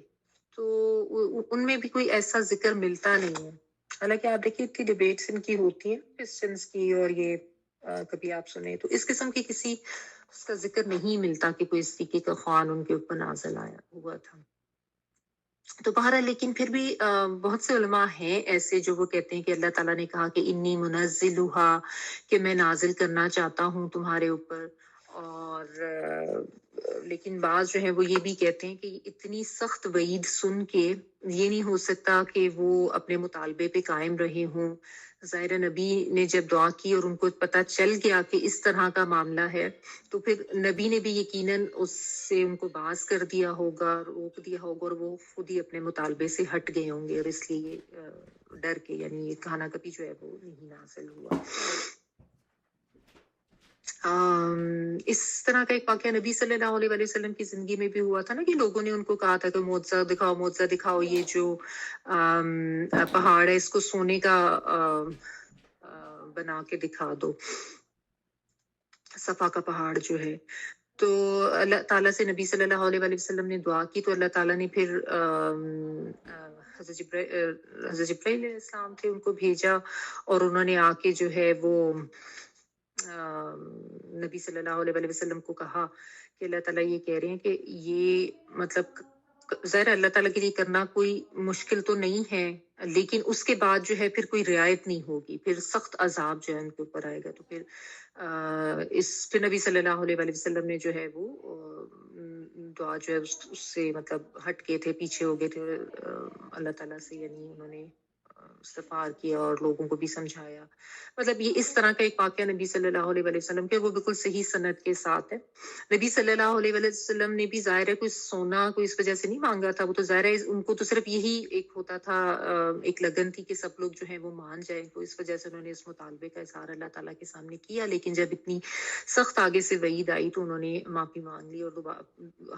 S2: तो उनमें भी कोई ऐसा जिक्र मिलता नहीं है। हालांकि आप देखिए इतनी डिबेट्स इनकी होती है क्रिश्चियंस की, और ये कभी आप सुने तो इस किस्म की किसी उसका जिक्र नहीं मिलता कि कोई इस तरीके का ख्वान उनके ऊपर नाजिल आया हुआ था। तो बहरहाल लेकिन फिर भी बहुत से उलमा हैं ऐसे जो वो कहते हैं कि अल्लाह ताला ने कहा कि इन्नी मुनज़्ज़िलुहा, कि मैं नाजिल करना चाहता हूँ तुम्हारे ऊपर। और लेकिन बाज जो है वो ये भी कहते हैं कि इतनी सख्त वईद सुन के ये नहीं हो सकता कि वो अपने मुतालबे पे कायम रहे हों। ज़ाहिर है नबी ने जब दुआ की और उनको पता चल गया कि इस तरह का मामला है, तो फिर नबी ने भी यकीनन उससे उनको बाज कर दिया होगा, रोक दिया होगा, और वो खुद ही अपने मुतालबे से हट गए होंगे, और इसलिए डर के यानी ये खाना कभी जो है वो नहीं नाजिल हुआ। इस तरह का एक वाकया नबी सल्लल्लाहु अलैहि वसल्लम की जिंदगी में भी हुआ था ना, कि लोगों ने उनको कहा था कि मुआवजा दिखाओ, मुआवजा दिखाओ, ये जो पहाड़ है इसको सोने का बना के दिखा दो, सफा का पहाड़ जो है। तो अल्लाह ताला से नबी सल्लल्लाहु अलैहि वसल्लम ने दुआ की, तो अल्लाह ताला ने फिर हज़रत जिब्राइल अलैहिस्सलाम थे उनको भेजा, और उन्होंने आके जो है वो नबी सल्लल्लाहु अलैहि वसल्लम को कहा कि अल्लाह ताला ये कह रहे हैं कि ये मतलब ज़ाहिर है अल्लाह ताला के लिए करना कोई मुश्किल तो नहीं है, लेकिन उसके बाद जो है फिर कोई रियायत नहीं होगी, फिर सख्त अजाब जो है उनके ऊपर आएगा। तो फिर फिर नबी सल्लल्लाहु अलैहि वसल्लम ने जो है वो दुआ जो है उससे मतलब हट गए थे, पीछे हो गए थे अल्लाह ताला से, यानी उन्होंने इस्तग़फ़ार किया और लोगों को भी समझाया। मतलब ये इस तरह का एक वाक़या नबी सल्लल्लाहु अलैहि वसल्लम के, वो बिल्कुल सही सनद के साथ है। नबी सल्लल्लाहु अलैहि वसल्लम ने भी ज़ाहिर है कोई सोना कोई इस वजह से नहीं मांगा था, वो तो ज़ाहिर है उनको तो सिर्फ यही एक होता था, एक लगन थी कि सब लोग जो है वो मान जाए, तो इस वजह से उन्होंने इस मुतालबे का इज़हार अल्लाह ताला के सामने किया। लेकिन जब इतनी सख्त आगे से वईद आई तो उन्होंने माफी मांग ली और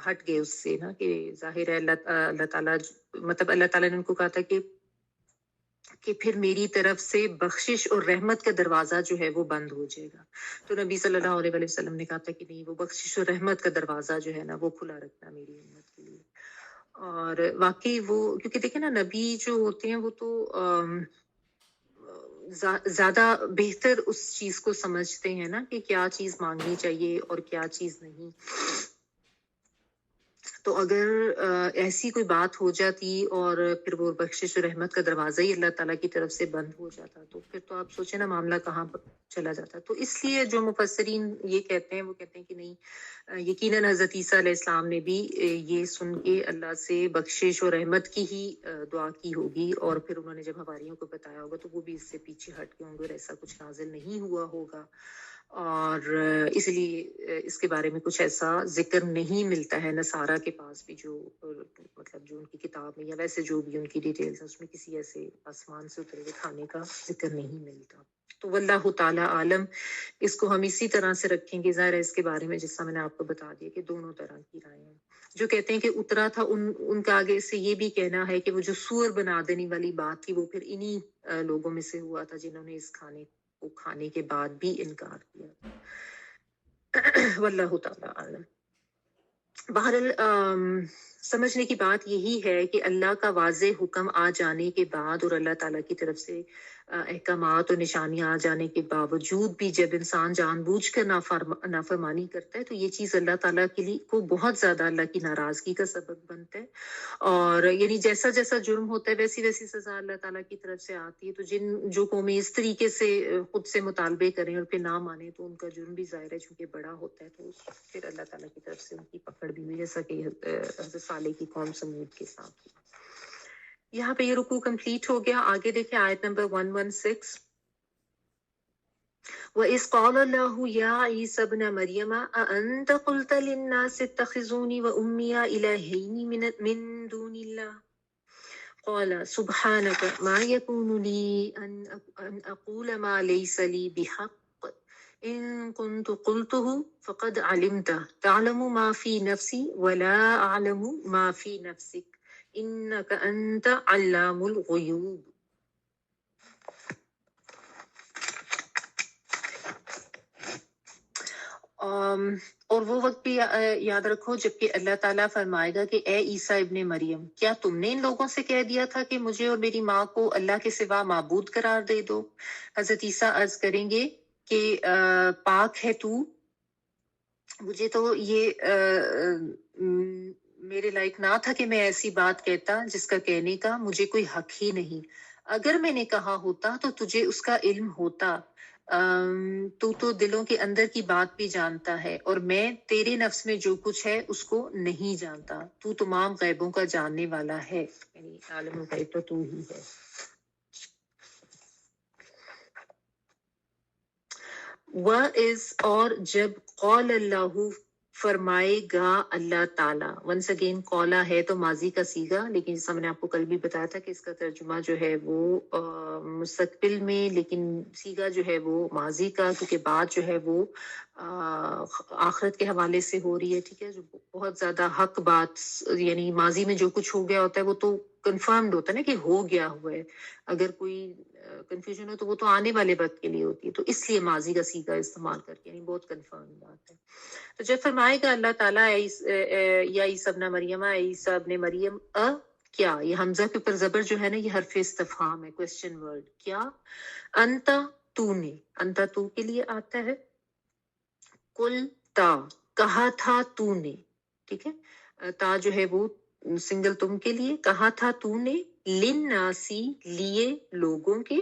S2: हट गए उससे ना, कि ज़ाहिर है अल्लाह ताला मतलब अल्लाह ताला ने उनको कहा था कि फिर मेरी तरफ से बख्शिश और रहमत का दरवाजा जो है वो बंद हो जाएगा। तो नबी सल्लल्लाहु अलैहि वसल्लम ने कहा था कि नहीं, वो बख्शिश और रहमत का दरवाजा जो है ना वो खुला रखना मेरी उम्मत के लिए। और वाकई वो, क्योंकि देखे ना नबी जो होते हैं वो तो ज्यादा बेहतर उस चीज को समझते हैं ना कि क्या चीज मांगनी चाहिए और क्या चीज नहीं। तो अगर ऐसी कोई बात हो जाती और फिर वो बख्शिश और रहमत का दरवाजा ही अल्लाह ताला की तरफ से बंद हो जाता, तो फिर तो आप सोचे ना मामला कहाँ पर चला जाता। तो इसलिए जो मुफस्सिरीन ये कहते हैं, वो कहते हैं कि नहीं, यकीनन हजरत ईसा अलैहिस्सलाम ने भी ये सुन के अल्लाह से बख्शिश और रहमत की ही दुआ की होगी, और फिर उन्होंने जब हवारियों को बताया होगा तो वो भी इससे पीछे हट के होंगे और ऐसा कुछ नाजिल नहीं हुआ होगा। और इसलिए इसके बारे में कुछ ऐसा जिक्र नहीं मिलता है नसारा के पास भी, जो मतलब जो उनकी किताब में या वैसे जो भी उनकी डिटेल्स है उसमें किसी ऐसे आसमान से उतरे हुए खाने का जिक्र नहीं मिलता। तो वल्लाहु ताला आलम, इसको हम इसी तरह से रखेंगे। ज़ाहिर है इसके बारे में जिसका मैंने आपको बता दिया कि दोनों तरह की राय है। जो कहते हैं कि उतरा था उनका आगे से ये भी कहना है कि वो जो सूअर बना देने वाली बात थी वो फिर इन्हीं लोगों में से हुआ था जिन्होंने इस खाने को खाने के बाद भी इनकार किया। वल्लाहु ताला आलम। बहरहाल समझने की बात यही है कि अल्लाह का वाज़ेह हुक्म आ जाने के बाद और अल्लाह ताला की तरफ से अहकामात और निशानियां आ जाने के बावजूद भी जब इंसान जानबूझकर नाफरमानी करता है तो ये चीज़ अल्लाह ताला के लिए को बहुत ज़्यादा अल्लाह की नाराज़गी का सबब बनता है। और यानी जैसा जैसा जुर्म होता है वैसी वैसी सज़ा अल्लाह ताला की तरफ से आती है। तो जो कौमें इस तरीके से खुद से मुतालबे करें और फिर ना माने तो उनका जुर्म भी ज़ाहिर है चूँकि बड़ा होता है तो फिर अल्लाह ताला की तरफ से उनकी पकड़ भी हुई जैसा कि हज़रत सालेह की कौम समूद के साथ हुआ। यहाँ पे ये रुकू कंप्लीट हो गया। आगे देखिए आयत नंबर 116। وإذ قال الله يا عيسى ابن مريم أأنت قلت للناس اتخذوني وأمي إلهين من دون الله قال سبحانك ما يكون لي أن أقول ما ليس لي بحق إن كنت قلته فقد علمته تعلم ما في نفسي ولا أعلم ما في نفسك إنك أنت علام الغيوب. और वो वक्त भी याद रखो जबकि अल्लाह ताला फरमाएगा कि ए ईसा इब्ने मरियम क्या तुमने इन लोगों से कह दिया था कि मुझे और मेरी माँ को अल्लाह के सिवा माबूद करार दे दो। हजरत ईसा अर्ज करेंगे कि पाक है तू, मुझे तो ये मेरे लायक ना था कि मैं ऐसी बात कहता जिसका कहने का मुझे कोई हक ही नहीं। अगर मैंने कहा होता तो तुझे उसका इल्म होता। तू तो दिलों के अंदर की बात भी जानता है और मैं तेरे नफ्स में जो कुछ है उसको नहीं जानता। तू तमाम गैबों का जानने वाला है, यानी आलम गैब तो तू ही है। वह इस और जब कौल अल्लाह फरमाएगा अल्लाह ताला, वंस अगेन कौला है तो माजी का सीगा, लेकिन जैसा मैंने आपको कल भी बताया था कि इसका तर्जुमा जो है वो मुस्तकबिल में, लेकिन सीगा जो है वो माजी का, क्योंकि बात जो है वो आखिरत के हवाले से हो रही है। ठीक है, जो बहुत ज्यादा हक बात, यानी माजी में जो कुछ हो गया होता है वो तो कंफर्म्ड होता है ना कि हो गया हुआ है। अगर कोई कंफ्यूजन हो तो वो तो आने वाले वक्त के लिए होती है, तो इसलिए माजी का सीगा इस्तेमाल करके, यानी बहुत कंफर्म बात है। तो जब फरमाएगा अल्लाह ताला या ईसा इब्न मरियम, ईसा इब्न मरियम, क्या, ये हमजा के ऊपर जबर जो है ना, ये हरफ इस्तिफहाम है, क्वेश्चन वर्ड। क्या अंता तूने, अंता तू के लिए आता है, कुल ता कहा था तूने, ठीक है, ता जो है वो सिंगल तुम के लिए, कहा था तूने, लिन नासी लिए लोगों के,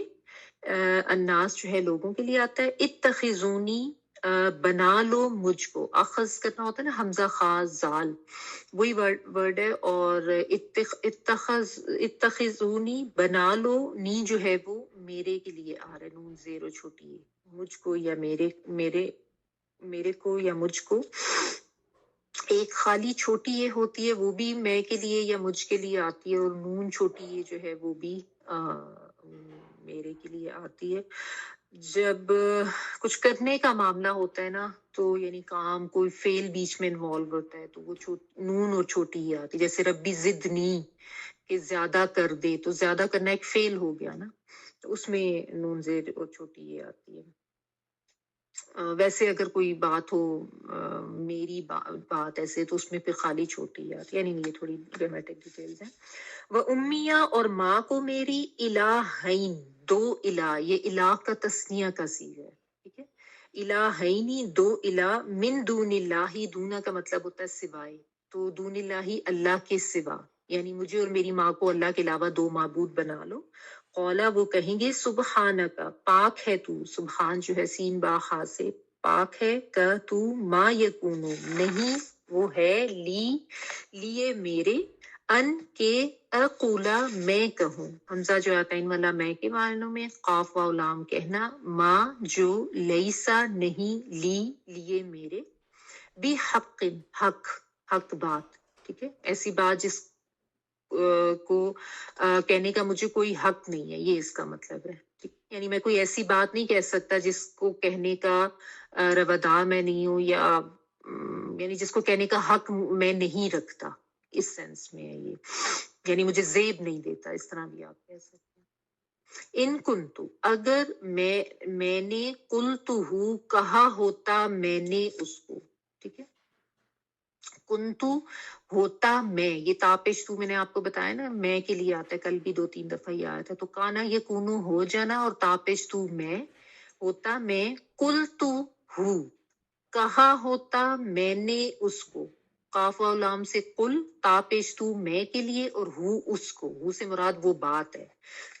S2: अन्नास जो है लोगों के लिए आता है, इत्तखिजूनी बना लो मुझको, अखज करना होता है ना, हमजा खास जाल, वही वर्ड है। और इत्तखिजूनी बना लो, नी जो है वो मेरे के लिए आ रहा है, नून जेरो छोटी है, मुझको या मेरे को या मुझको। एक खाली छोटी ये होती है, वो भी मैं के लिए या मुझ के लिए आती है, और नून छोटी ये जो है वो भी मेरे के लिए आती है। जब कुछ करने का मामला होता है ना, तो यानी काम, कोई फेल बीच में इन्वॉल्व होता है, तो वो नून और छोटी ही आती है। जैसे रब्बी जिदनी कि ज्यादा कर दे, तो ज्यादा करना एक फेल हो गया ना, तो उसमें नून जेर और छोटी ये आती है। वैसे अगर कोई बात हो, मेरी बात ऐसे, तो उसमें फिर खाली छोटी आती है, यानी ये थोड़ी ग्रामेटिक डिटेल्स हैं। वह उम्मिया और माँ को मेरी इलाहैन, दो इला, ये इलाह का तस्निया का सीगा है, ठीक है। इलाहैनी दो इला, मिन दूनिल्लाही, दूना का मतलब होता है सिवाय, तो दूनिल्लाही अल्लाह के सिवा, यानी मुझे और मेरी माँ को अल्लाह के अलावा दो माबूद बना लो। कौला वो कहेंगे सुबहाना का, पाक है तू, सुबहान जो है सीन बा खा से, पाक है का तू, मा यकूनो नहीं वो है, लिए मेरे, अन के अकूला मैं कहूँ, हमजा जो आता है इन वाला मैं के मानों में, काफ व लाम कहना, माँ जो लईसा नहीं, लिए मेरे, भी हक हक बात, ठीक है, ऐसी बात जिस को कहने का मुझे कोई हक नहीं है, ये इसका मतलब है। यानी मैं कोई ऐसी बात नहीं कह सकता जिसको कहने का रवादार मैं नहीं हूँ, या यानी जिसको कहने का हक मैं नहीं रखता, इस सेंस में है ये, यानी मुझे जेब नहीं देता, इस तरह भी आप कह सकते हैं। इन कुंतु, अगर मैंने, कुलतुहु कहा होता मैंने उसको, ठीक है, कुंतु होता मैं, ये तापेश तू मैंने आपको बताया ना, मैं के लिए आता है, कल भी 2-3 दफा ये आया था। तो काना ये कूनू हो जाना और तापेश तू मैं, होता मैं, कुल तू हूँ, कहा होता मैंने उसको, काफ वाव लाम से कुल, तापेश तू मैं के लिए और हूँ उसको, हूँ से मुराद वो बात है।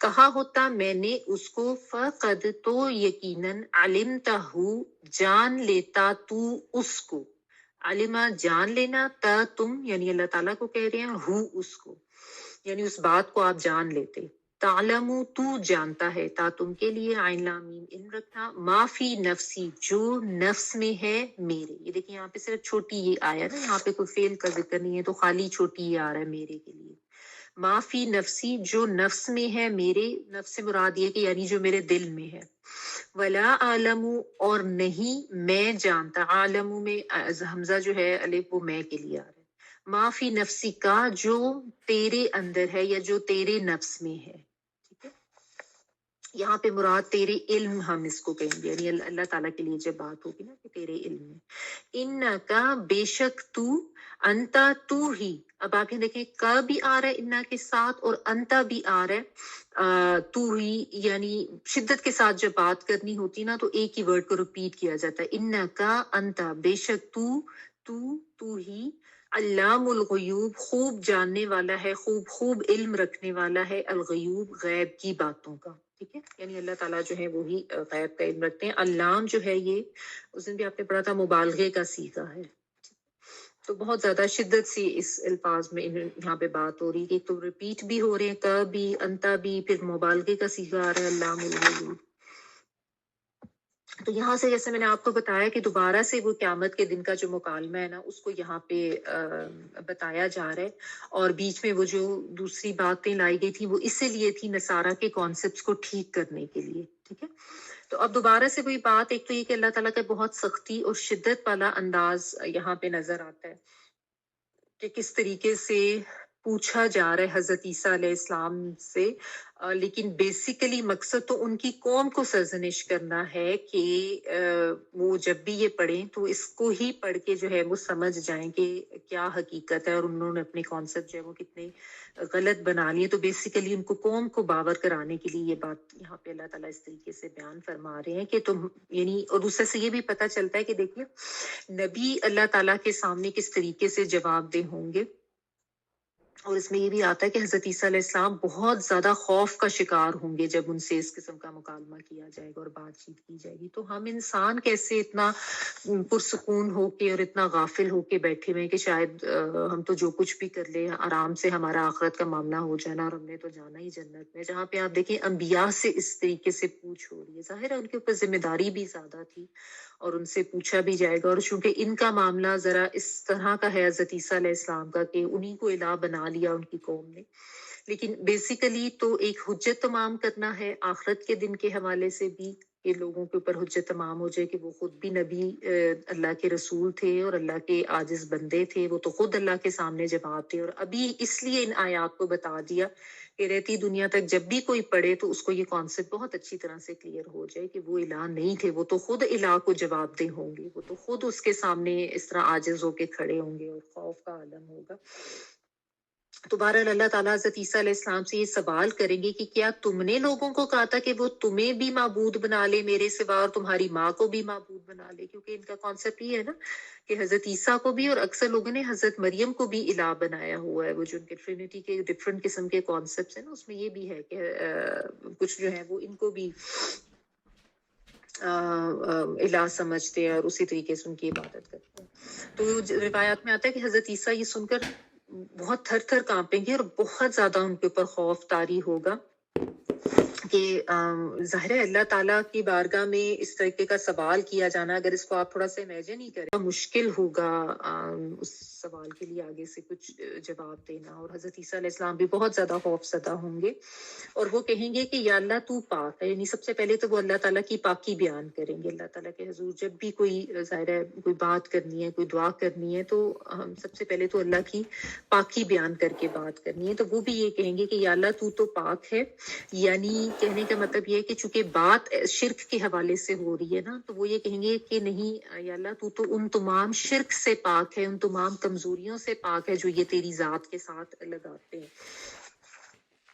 S2: कहा होता मैंने उसको, फकद तो यकीनन, अलिमता हूँ जान लेता तू उसको, अलिमा जान लेना, त तुम यानी अल्लाह ताला को कह रहे हैं, हूँ उसको यानी उस बात को आप जान लेते। तालमु तू जानता है, ता तुम के लिए, आइन लाम मीम इन रखना, माफी नफसी जो नफ्स में है मेरे। ये देखिए यहाँ पे सिर्फ छोटी ये आया ना, यहाँ पे कोई फेल का जिक्र नहीं है, तो खाली छोटी ये आ रहा है मेरे के लिए। माफी नफसी जो नफ्स में है मेरे, नफ्स से मुराद ये कि यानी जो मेरे दिल में है। वला आलमू और नहीं मैं जानता, आलमू में हमजा जो है अलिफ वो मैं के लिए आ रहा है। माफी नफसी का जो तेरे अंदर है या जो तेरे नफ्स में है, ठीक है। यहाँ पे मुराद तेरे इल्म हम इसको कहेंगे, यानी अल्लाह ताला के लिए जब बात होगी ना कि तेरे इल्म में। इन्ना का बेशक तू, अंता तू ही, अब आगे देखें का भी आ रहा है इन्ना के साथ और अंता भी आ रहा है। तू ही यानी शिद्दत के साथ जब बात करनी होती ना तो एक ही वर्ड को रिपीट किया जाता है, इन्ना का अंता बेशक तू, तू तू ही, अल्लामुल गयूब खूब जानने वाला है, खूब खूब इल्म रखने वाला है, अल गयूब गैब की बातों का, ठीक है। यानी अल्लाह ताला जो है वो ही गैब का इल्म रखते हैं। अल्लाम जो है ये उस दिन भी आपने पढ़ा था मुबालगे का सीगा है, तो बहुत ज्यादा शिद्दत से इस अल्फाज में यहाँ पे बात हो रही है कि तो रिपीट भी हो रहे हैं, क भी, अंता भी, फिर मुबालगे का सीगा आ रहा है, अल्लामुल गयूब। तो यहाँ से जैसे मैंने आपको बताया कि दोबारा से वो क्यामत के दिन का जो मुकालमा है ना उसको यहाँ पे बताया जा रहा है, और बीच में वो जो दूसरी बातें लाई गई थी वो इसीलिए थी नसारा के कॉन्सेप्ट्स को ठीक करने के लिए, ठीक है। तो अब दोबारा से वही बात, एक तो ये कि अल्लाह ताला का बहुत सख्ती और शिद्दत वाला अंदाज यहाँ पे नजर आता है कि किस तरीके से पूछा जा रहा है हजरत ईसा अलैहिस्सलाम से, लेकिन बेसिकली मकसद तो उनकी कौम को सरजनिश करना है कि वो जब भी ये पढ़ें तो इसको ही पढ़ के जो है वो समझ जाएं कि क्या हकीकत है, और उन्होंने अपने कॉन्सेप्ट जो है वो कितने गलत बना लिए। तो बेसिकली उनको कौम को बावर कराने के लिए ये बात यहाँ पे अल्लाह ताला इस तरीके से बयान फरमा रहे हैं कि तुम यानी, और दूसरे से ये भी पता चलता है कि देखिए नबी अल्लाह ताला के सामने किस तरीके से जवाबदेह होंगे, और इसमें ये भी आता है कि हजरत ईसा अलैहिस्सलाम बहुत ज्यादा खौफ का शिकार होंगे जब उनसे इस किस्म का मुकालमा किया जाएगा और बातचीत की जाएगी। तो हम इंसान कैसे इतना पुरसुकून होके और इतना गाफिल होके बैठे हुए हैं कि शायद हम तो जो कुछ भी कर ले आराम से हमारा आखिरत का मामला हो जाना, और हमने तो जाना ही जन्नत में, जहाँ पे आप देखें अंबिया से इस तरीके से पूछ हो रही है। जाहिर है उनके ऊपर जिम्मेदारी भी ज्यादा थी और उनसे पूछा भी जाएगा, और चूंकि इनका मामला जरा इस तरह का है हजरत ईसा अलैहिस्सलाम का कि उन्हीं को इलाह बना लिया उनकी कौम ने, लेकिन बेसिकली तो एक हुज्जत तमाम करना है आखिरत के दिन के हवाले से भी, कि लोगों के ऊपर हुज्जत तमाम हो जाए कि वो खुद भी नबी अल्लाह के रसूल थे और अल्लाह के आजिज बंदे थे, वो तो खुद अल्लाह के सामने जवाब थे। और अभी इसलिए इन आयात को बता दिया कि रहती दुनिया तक जब भी कोई पढ़े तो उसको ये कॉन्सेप्ट बहुत अच्छी तरह से क्लियर हो जाए कि वो इलाह नहीं थे, वो तो खुद इलाह को जवाबदेह होंगे, वो तो खुद उसके सामने इस तरह आजिज होके खड़े होंगे और खौफ का आलम होगा। तो बहरहाल अल्लाह ताला हज़रत ईसा अलैहिस्सलाम से ये सवाल करेंगे कि क्या तुमने लोगों को कहा था कि वो तुम्हें भी माबूद बना ले मेरे सिवा और तुम्हारी माँ को भी माबूद बना ले, क्योंकि इनका कॉन्सेप्ट ये है ना कि हजरत ईसा को भी और अक्सर लोगों ने हजरत मरियम को भी इलाह बनाया हुआ है। वो जो उनके ट्रिनिटी के डिफरेंट किस्म के कॉन्सेप्ट है ना उसमें ये भी है कि कुछ जो है वो इनको भी इलाह समझते हैं और उसी तरीके से उनकी इबादत करते हैं। तो रिवायात में आता है कि हजरत ईसा ये सुनकर बहुत थर थर कांपेंगे और बहुत ज्यादा उनके ऊपर खौफ तारी होगा कि ज़ाहिर है अल्लाह ताला की बारगाह में इस तरीके का सवाल किया जाना, अगर इसको आप थोड़ा सा इमेजिन ही करें, मुश्किल होगा उस सवाल के लिए आगे से कुछ जवाब देना। और हजरत ईसा अलैहिस्सलाम भी बहुत ज्यादा खौफजदा होंगे और वो कहेंगे कि या अल्लाह तू पाक है, यानी सबसे पहले तो वो अल्लाह ताला की पाकी बयान करेंगे। अल्लाह ताला के हुजूर जब भी कोई ज़ाहिर है कोई बात करनी है, कोई दुआ करनी है, तो हम सबसे पहले तो अल्लाह की पाकी बयान करके बात करनी है। तो वो भी ये कहेंगे कि या अल्लाह तू तो पाक है, यानी कहने का मतलब ये है कि चूंकि बात शिर्क के हवाले से हो रही है ना, तो वो ये कहेंगे कि नहीं या अल्लाह तू तो उन तमाम शिर्क से पाक है, उन तमाम कमजोरियों से पाक है जो ये तेरी जात के साथ लगाते हैं।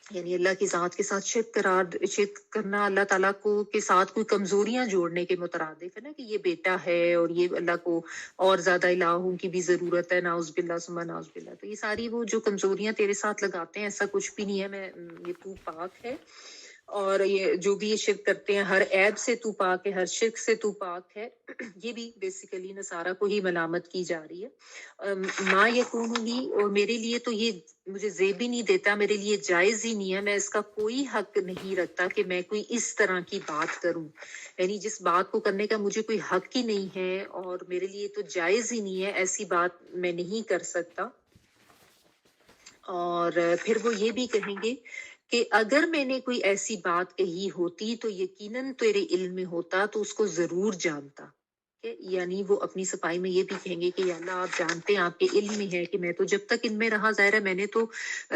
S2: यानी अल्लाह की ज़ात के साथ शिर्क करना अल्लाह ताला को के साथ कोई कमजोरियां जोड़ने के मुतरादिफ है ना, कि ये बेटा है और ये अल्लाह को और ज्यादा इलाहों की भी जरूरत है, नाउज़ुबिल्लाह सुम्मा नाउज़ुबिल्लाह। तो ये सारी वो जो कमजोरियां तेरे साथ लगाते हैं, ऐसा कुछ भी नहीं है। ये तू पाक है, और ये जो भी ये शिर्क करते हैं, हर ऐब से तू पाक है, हर शिर्क से तू पाक है। ये भी बेसिकली नसारा को ही मलामत की जा रही है। माँ यकूनुली, और मेरे लिए तो ये मुझे जेबी नहीं देता, मेरे लिए जायज ही नहीं है, मैं इसका कोई हक नहीं रखता कि मैं कोई इस तरह की बात करूं, यानी जिस बात को करने का मुझे कोई हक ही नहीं है और मेरे लिए तो जायज ही नहीं है, ऐसी बात मैं नहीं कर सकता। और फिर वो ये भी कहेंगे कि अगर मैंने कोई ऐसी बात कही होती तो यकीनन तेरे इल्म में होता, तो उसको जरूर जानता। यानी वो अपनी सफाई में ये भी कहेंगे कि या अल्लाह आप जानते हैं, आपके इल्म में है कि मैं तो जब तक इनमें रहा, ज़ाहिर है मैंने तो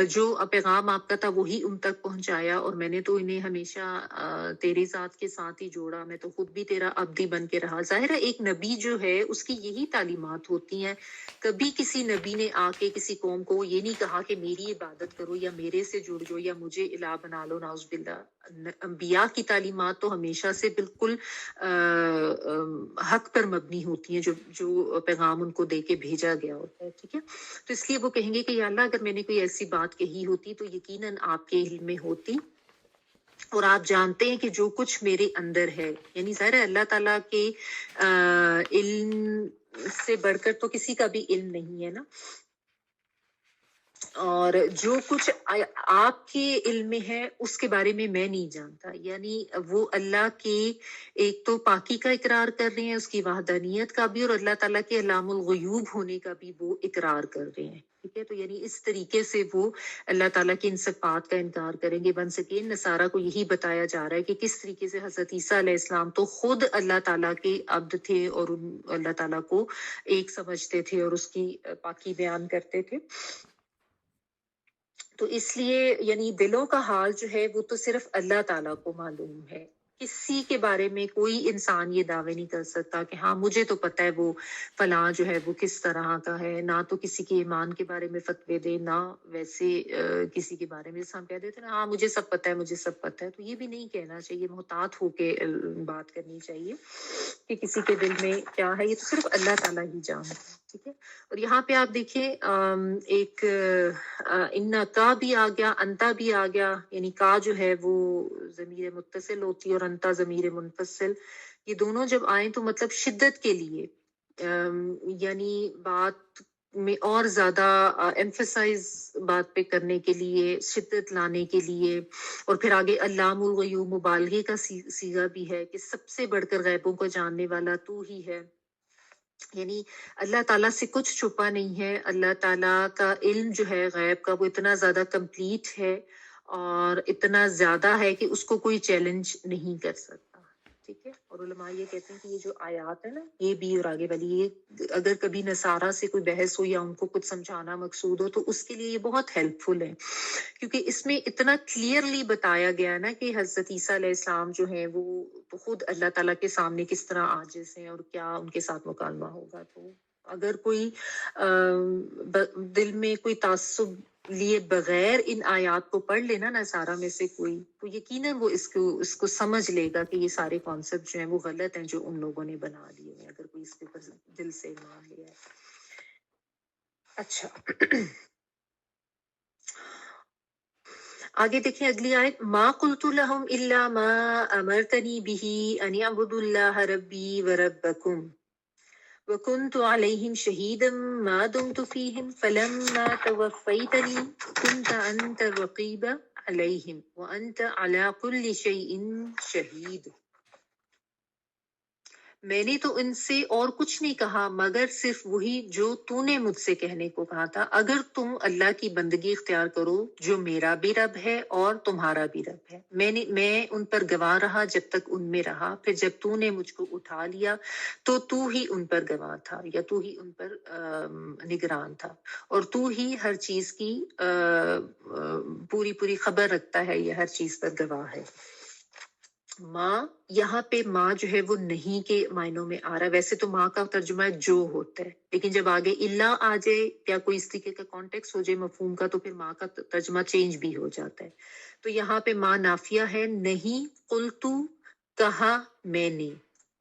S2: जो पैगाम आपका था वही उन तक पहुंचाया, और मैंने तो इन्हें हमेशा तेरे साथ के साथ ही जोड़ा, मैं तो खुद भी तेरा अब्दी बन के रहा। ज़ाहिर है एक नबी जो है उसकी यही तालीमात होती हैं। कभी किसी नबी ने आके किसी कौम को ये नहीं कहा कि मेरी इबादत करो या मेरे से जुड़ जाओ या मुझे इलाह बना लो, नाउज़ुबिल्लाह। अंबिया की तालीमात तो हमेशा से बिल्कुल हक पर मबनी होती हैं, जो पैगाम उनको दे के भेजा गया होता है, ठीक है। तो इसलिए वो कहेंगे कि या अल्लाह अगर मैंने कोई ऐसी बात कही होती तो यकीनन आपके इल्म में होती, और आप जानते हैं कि जो कुछ मेरे अंदर है, यानी ज़ाहिर है अल्लाह ताला के इल्म से बढ़कर तो किसी का भी इल्म नहीं है ना। और जो कुछ आपके इल्म में है उसके बारे में मैं नहीं जानता, यानी वो अल्लाह के एक तो पाकी का इकरार कर रहे हैं, उसकी वहदानियत का भी, और अल्लाह ताला के अलामुल गुयूब होने का भी वो इकरार कर रहे हैं, ठीक है। तो यानी इस तरीके से वो अल्लाह ताला की इन सिफात का इनकार करेंगे। वंस अगेन नसारा को यही बताया जा रहा है कि किस तरीके से हजरत ईसा अलैहिस्सलाम तो खुद अल्लाह ताला के अब्द थे और अल्लाह ताला को एक समझते थे और उसकी पाकी बयान करते थे। तो इसलिए यानी दिलों का हाल जो है वो तो सिर्फ अल्लाह ताला को मालूम है। किसी के बारे में कोई इंसान ये दावे नहीं कर सकता कि हाँ मुझे तो पता है वो फलां जो है वो किस तरह का है। ना तो किसी के ईमान के बारे में फतवे दे, ना वैसे किसी के बारे में जैसे हम कह देते ना हाँ मुझे सब पता है, मुझे सब पता है। तो ये भी नहीं कहना चाहिए, मोहतात होके बात करनी चाहिए कि किसी के दिल में क्या है, ये तो सिर्फ अल्लाह ताला ही जानता है, ठीक है। और यहाँ पे आप देखिए एक इन्ना का भी आ गया, अंता भी आ गया, यानी का जो है वो ज़मीर मुत्तसिल होती है और अंता ज़मीर मुनफसिल। ये दोनों जब आए तो मतलब शिद्दत के लिए, यानी बात में और ज्यादा एम्फसाइज बात पे करने के लिए, शिद्दत लाने के लिए। और फिर आगे अल्लामुल गयूब मुबालगे का सीगा भी है कि सबसे बढ़कर गैबों को जानने वाला तू ही है, यानी अल्लाह ताला से कुछ छुपा नहीं है। अल्लाह ताला का इल्म जो है गैब का वो इतना ज्यादा कंप्लीट है और इतना ज्यादा है कि उसको कोई चैलेंज नहीं कर सकता, ठीक है। और उलमा ये कहते हैं कि ये जो आयात है ना, ये भी और आगे वाली, ये अगर कभी नसारा से कोई बहस हो या उनको कुछ समझाना मकसूद हो तो उसके लिए ये बहुत हेल्पफुल है, क्योंकि इसमें इतना क्लियरली बताया गया ना कि हजरत ईसा अलैहिस्सलाम जो है वो तो खुद अल्लाह ताला के सामने किस तरह आजिज हैं और क्या उनके साथ मुकालमा होगा। तो अगर कोई दिल में कोई तासुब लिए बगैर इन आयात को पढ़ लेना नसारा में से कोई, तो यकीनन वो इसको समझ लेगा कि ये सारे कॉन्सेप्ट जो हैं वो गलत हैं जो उन लोगों ने बना लिए हैं, अगर कोई इसके ऊपर दिल से मान लिया है। अच्छा आगे देखिए अगली आयत, मा कुल्तु लहुम इल्ला मा अमरतनी बिही अन यअबुदुल्लाह रब्बी व रब्बकुम व कुन्तु अलैहिम शहीदम मा दुमतु फीहिम फलम्मा तवफ़्फ़ैतनी कुन्त अंत रक़ीब अलैहिम व अंत अला कुल्लि शैइन शहीद। मैंने तो इनसे और कुछ नहीं कहा मगर सिर्फ वही जो तूने मुझसे कहने को कहा था। अगर तुम अल्लाह की बंदगी इख्तियार करो जो मेरा भी रब है और तुम्हारा भी रब है। मैं उन पर गवाह रहा जब तक उनमें रहा, फिर जब तूने मुझको उठा लिया तो तू ही उन पर गवाह था या तू ही उन पर निगरान था, और तू ही हर चीज की पूरी पूरी खबर रखता है या हर चीज पर गवाह है। माँ, यहाँ पे माँ जो है वो नहीं के मायनों में आ रहा है। वैसे तो माँ का तर्जुमा जो होता है, लेकिन जब आगे इल्ला आ जाए या कोई इस तरीके का कॉन्टेक्स्ट हो जाए मफहूम का, तो फिर माँ का तर्जुमा चेंज भी हो जाता है। तो यहाँ पे माँ नाफिया है, नहीं। कुल्तु, कहा मैंने।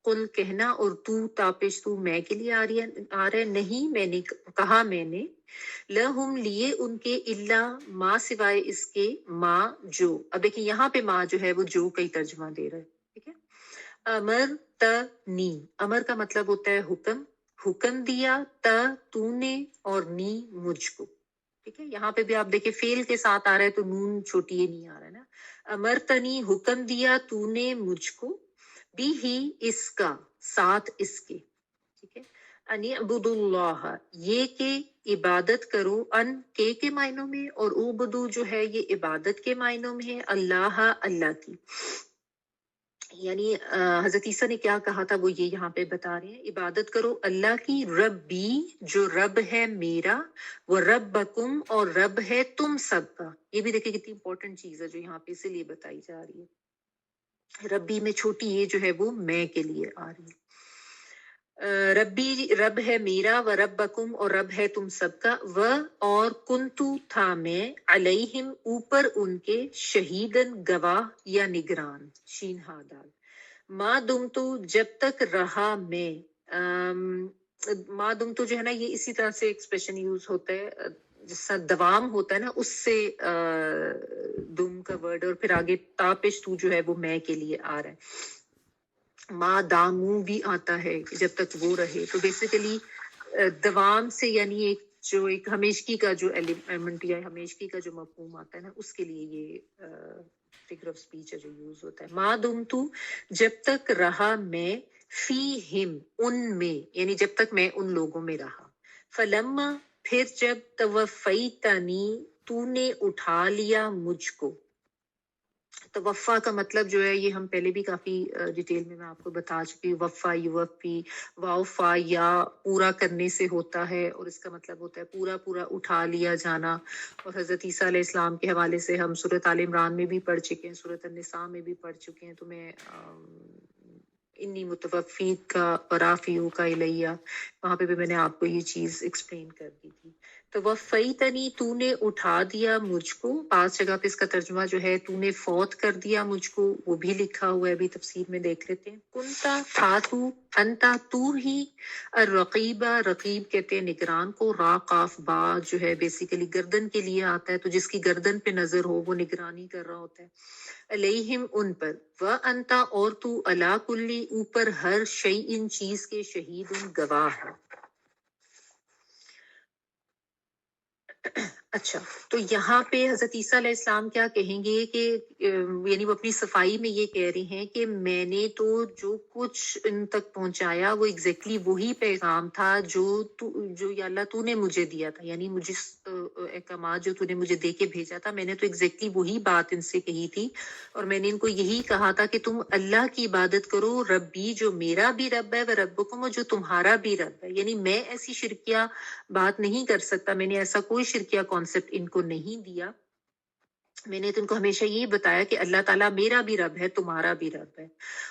S2: कुल कहना और तू तापिश तू मैं के लिए आ रहा है। नहीं, मैंने कहा, मैंने। लहुम लिए उनके, इल्ला माँ सिवाय इसके, माँ जो। अब देखिए यहाँ पे माँ जो है वो जो का ही तर्जुमा दे रहा है, ठीक है। अमर नी, अमर का मतलब होता है हुक्म, हुक्म दिया, तूने, और नी मुझको, ठीक है। यहाँ पे भी आप देखिए फेल के साथ आ रहा है तो नून छोटी ये नहीं आ रहा है ना। अमर तनी, हुक्म दिया तूने मुझको, भी ही इसका, साथ इसके, ठीक है। अनि अबुदुल्लाह, ये के इबादत करो, अन के मायनों में, और उबदू जो है ये इबादत के मायनों में है, अल्लाह अल्लाह की। यानी हजरत ईसा ने क्या कहा था वो ये यहाँ पे बता रहे हैं, इबादत करो अल्लाह की, रब्बी जो रब है मेरा, वो रब्बकुम और रब है तुम सबका। ये भी देखिए कितनी इंपॉर्टेंट चीज है जो यहाँ पे इसीलिए बताई जा रही है। रब्बी में छोटी ये जो है वो मैं के लिए आ रही है। रब्बी रब है मेरा, व रब्बकुम और रब है तुम सबका, व और कुंतु था मैं, अलैहिम ऊपर उनके, शहीदन गवाह या निगरान, शीन हा दाल। माँ दुम तो जब तक रहा मैं, माँ दुम तो जो है ना ये इसी तरह से एक्सप्रेशन यूज होता है जिसका दवाम होता है ना, उससे दुम का वर्ड और फिर आगे तापिश तू जो है वो मैं के लिए आ रहा है। माँ दामू भी आता है कि जब तक वो रहे। तो बेसिकली दवाम से यानी एक हमेशगी का जो एलिमेंट या हमेशगी का जो मफहूम आता है ना, उसके लिए ये फिगर ऑफ स्पीच है जो यूज होता है। माँ दुम तू जब तक रहा मैं, फी हिम उनमें, यानी जब तक मैं उन लोगों में रहा। फलम्मा फिर जब तवफ़ैतनी तूने उठा लिया मुझको। तो वफ़ा का मतलब जो है ये हम पहले भी काफी डिटेल में मैं आपको बता चुकी हूँ। वफ़ा युवफ़ी, वाउफा या पूरा करने से होता है, और इसका मतलब होता है पूरा पूरा उठा लिया जाना। और हजरत ईसा अलैहिस्सलाम के हवाले से हम सूरत आल इमरान में भी पढ़ चुके हैं, सूरत अन्निसा में भी पढ़ चुके हैं। तो मैं इन्नी मुतवफ़ी का वराफियू का इलैया, वहां पे भी मैंने आपको ये चीज एक्सप्लेन कर दी थी। तो वफ़ैतनी तूने उठा दिया मुझको, 5 जगह पे इसका तर्जुमा जो है तूने फौत कर दिया मुझको, वो भी लिखा हुआ है, अभी तफसीर में देख लेते हैं। कुंता था तू, अंता तू ही, रकीबा रकीब कहते हैं निगरान को, रा काफ बा जो है बेसिकली गर्दन के लिए आता है, तो जिसकी गर्दन पे नजर हो वो निगरानी कर रहा होता है। अलैहिम उन पर, व अंता और तू, अला कुल्ली ऊपर हर शई इन चीज के, शहीद उन गवाह है। अच्छा, तो यहाँ पे हजरत ईसा अलैहिस्सलाम क्या कहेंगे कि यानी वो अपनी सफाई में ये कह रहे हैं कि मैंने तो जो कुछ इन तक पहुंचाया वो एग्जैक्टली वही पैगाम था जो या अल्लाह तूने मुझे दिया था, यानी मुझे अहकामात जो तूने मुझे दे के भेजा था, मैंने तो एग्जैक्टली वही बात इनसे कही थी। और मैंने इनको यही कहा था कि तुम अल्लाह की इबादत करो, रब्बी जो मेरा भी रब है, व रब्बुकुम जो तुम्हारा भी रब है। यानी मैं ऐसी शिरकिया बात नहीं कर सकता, मैंने ऐसा कोई शिरकिया कॉन्सेप्ट इनको नहीं दिया। मैंने तुमको हमेशा यही बताया कि अल्लाह ताला मेरा भी रब है, तुम्हारा भी रब है।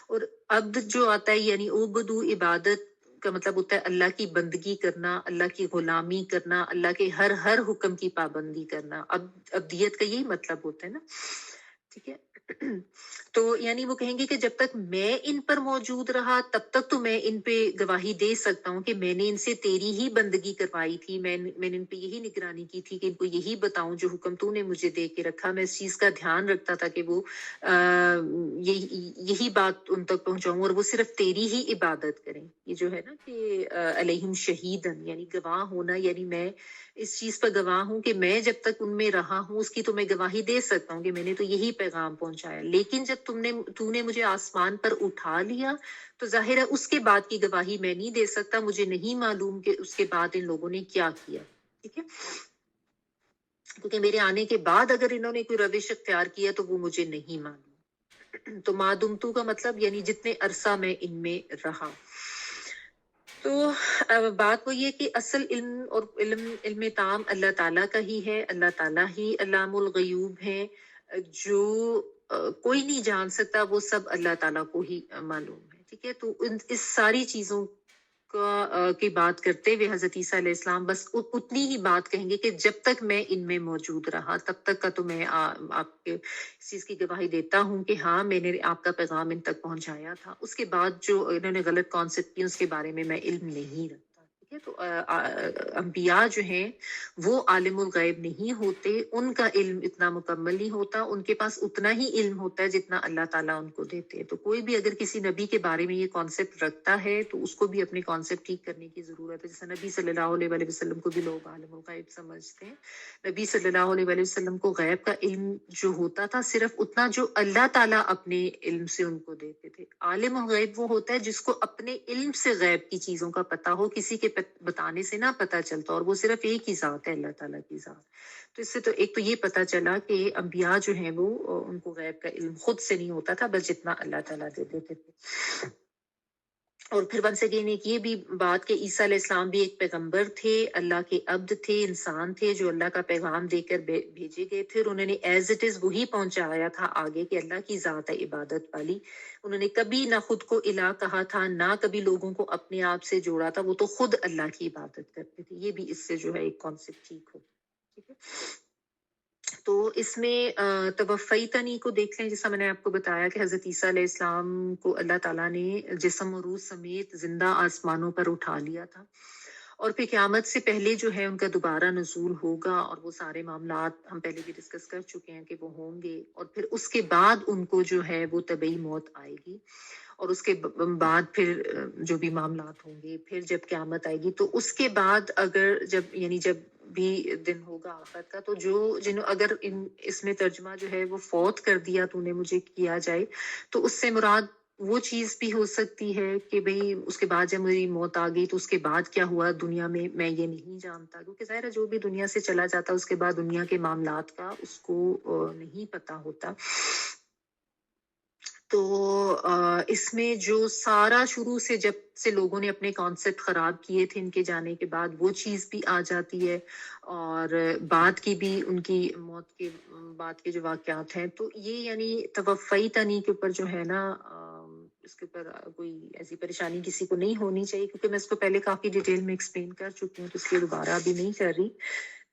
S2: और अब्द जो आता है यानी उबदू, इबादत का मतलब होता है अल्लाह की बंदगी करना, अल्लाह की गुलामी करना, अल्लाह के हर हर हुक्म की पाबंदी करना। अब्दियत का यही मतलब होता है ना, ठीक है। तो यानी वो कहेंगे कि जब तक मैं इन पर मौजूद रहा तब तक तो मैं इन पे गवाही दे सकता हूँ कि मैंने इनसे तेरी ही बंदगी करवाई थी, मैंने इन पे यही निगरानी की थी कि इनको यही बताऊं जो हुक्म तूने मुझे दे के रखा। मैं इस चीज का ध्यान रखता था कि वो यही बात उन तक पहुंचाऊं और वो सिर्फ तेरी ही इबादत करें। ये जो है ना कि अलैहिम शहीदन यानी गवाह होना, यानी मैं इस चीज पर गवाह हूँ कि मैं जब तक उनमें रहा हूँ उसकी तो मैं गवाही दे सकता हूँ कि मैंने तो यही पैगाम पहुंचाया। लेकिन जब तूने मुझे आसमान पर उठा लिया तो जाहिर है उसके बाद की गवाही मैं नहीं दे सकता, मुझे नहीं मालूम कि उसके बाद इन लोगों ने क्या किया, ठीक है। क्योंकि मेरे आने के बाद अगर इन्होंने कोई रविश इख्तियार किया तो वो मुझे नहीं मालूम। तो मादुमतू का मतलब यानी जितने अरसा में इनमें रहा। तो बात वो ये कि असल इल्म और इल्म ताम अल्लाह ताला का ही है, अल्लाह ताला ही अल्लामुल गयूब है। जो कोई नहीं जान सकता, वो सब अल्लाह ताला को ही मालूम है। ठीक है, तो इस सारी चीजों की बात करते हुए हजरत ईसा अलैहिस्सलाम बस उतनी ही बात कहेंगे कि जब तक मैं इनमें मौजूद रहा तब तक का तो मैं आपके इस चीज की गवाही देता हूँ कि हाँ, मैंने आपका पैगाम इन तक पहुंचाया था। उसके बाद जो इन्होंने गलत कॉन्सेप्ट किए उसके बारे में मैं इल्म नहीं रखता। ठीक है, तो अंबिया जो हैं वो आलिमुल गैब नहीं होते, उनका इल्म इतना मुकम्मल नहीं होता, उनके पास उतना ही इल्म होता है जितना अल्लाह ताला उनको देते हैं। तो कोई भी अगर किसी नबी के बारे में ये कॉन्सेप्ट रखता है तो उसको भी अपने कॉन्सेप्ट ठीक करने की जरूरत है। जैसे नबी सल्लल्लाहु अलैहि वसल्लम को भी लोग आलिमुल गैब समझते हैं। नबी सल्लल्लाहु अलैहि वसल्लम को गैब का इल्म जो होता था सिर्फ उतना जो अल्लाह ताला अपने इल्म से उनको देते थे। आलिमुल गैब वो होता है जिसको अपने इल्म से गैब की चीजों का पता हो, किसी के बताने से ना पता चलता, और वो सिर्फ एक ही जात है, अल्लाह ताला की जात। तो इससे तो एक तो ये पता चला कि अंबिया जो हैं वो उनको गैब का इल्म खुद से नहीं होता था, बस जितना अल्लाह ताला दे देते थे। और फिर वंस अगेन एक ये भी बात कि ईसा अलैहिस्सलाम भी एक पैगंबर थे, अल्लाह के अब्द थे, इंसान थे जो अल्लाह का पैगाम देकर भेजे गए थे। और उन्होंने एज इट इज वही पहुंचाया था आगे कि अल्लाह की जात है इबादत वाली। उन्होंने कभी ना खुद को इलाह कहा था, ना कभी लोगों को अपने आप से जोड़ा था, वो तो खुद अल्लाह की इबादत करते थे। ये भी इससे जो है एक कॉन्सेप्ट ठीक हो। ठीक है, तो इसमें तवफ़ई तनी को देख लें। जैसा मैंने आपको बताया कि हजरत ईसा अलैहिस्सलाम को अल्लाह ताला ने जिस्म और रूह समेत जिंदा आसमानों पर उठा लिया था, और फिर क़यामत से पहले जो है उनका दोबारा नुज़ूल होगा, और वो सारे मामलात हम पहले भी डिस्कस कर चुके हैं कि वो होंगे। और फिर उसके बाद उनको जो है वो तबई मौत आएगी, और उसके बाद फिर जो भी मामलात होंगे, फिर जब क़यामत आएगी तो उसके बाद अगर जब यानी जब भी दिन होगा आखिरत का, तो जो जिन्हों अगर इसमें तर्जमा जो है वो फौत कर दिया तूने मुझे किया जाए, तो उससे मुराद वो चीज भी हो सकती है कि भाई उसके बाद जब मेरी मौत आ गई तो उसके बाद क्या हुआ दुनिया में मैं ये नहीं जानता, क्योंकि जाहिर है जो भी दुनिया से चला जाता उसके बाद दुनिया के मामलात का उसको नहीं पता होता। तो इसमें जो सारा शुरू से जब से लोगों ने अपने कॉन्सेप्ट खराब किए थे इनके जाने के बाद, वो चीज भी आ जाती है, और बाद की भी उनकी मौत के बाद के जो वाकयात हैं, तो ये यानी तवफ़ई तनी के ऊपर जो है ना, इसके ऊपर कोई ऐसी परेशानी किसी को नहीं होनी चाहिए, क्योंकि मैं इसको पहले काफी डिटेल में एक्सप्लेन कर चुकी हूँ, तो इसलिए दोबारा अभी नहीं कर रही।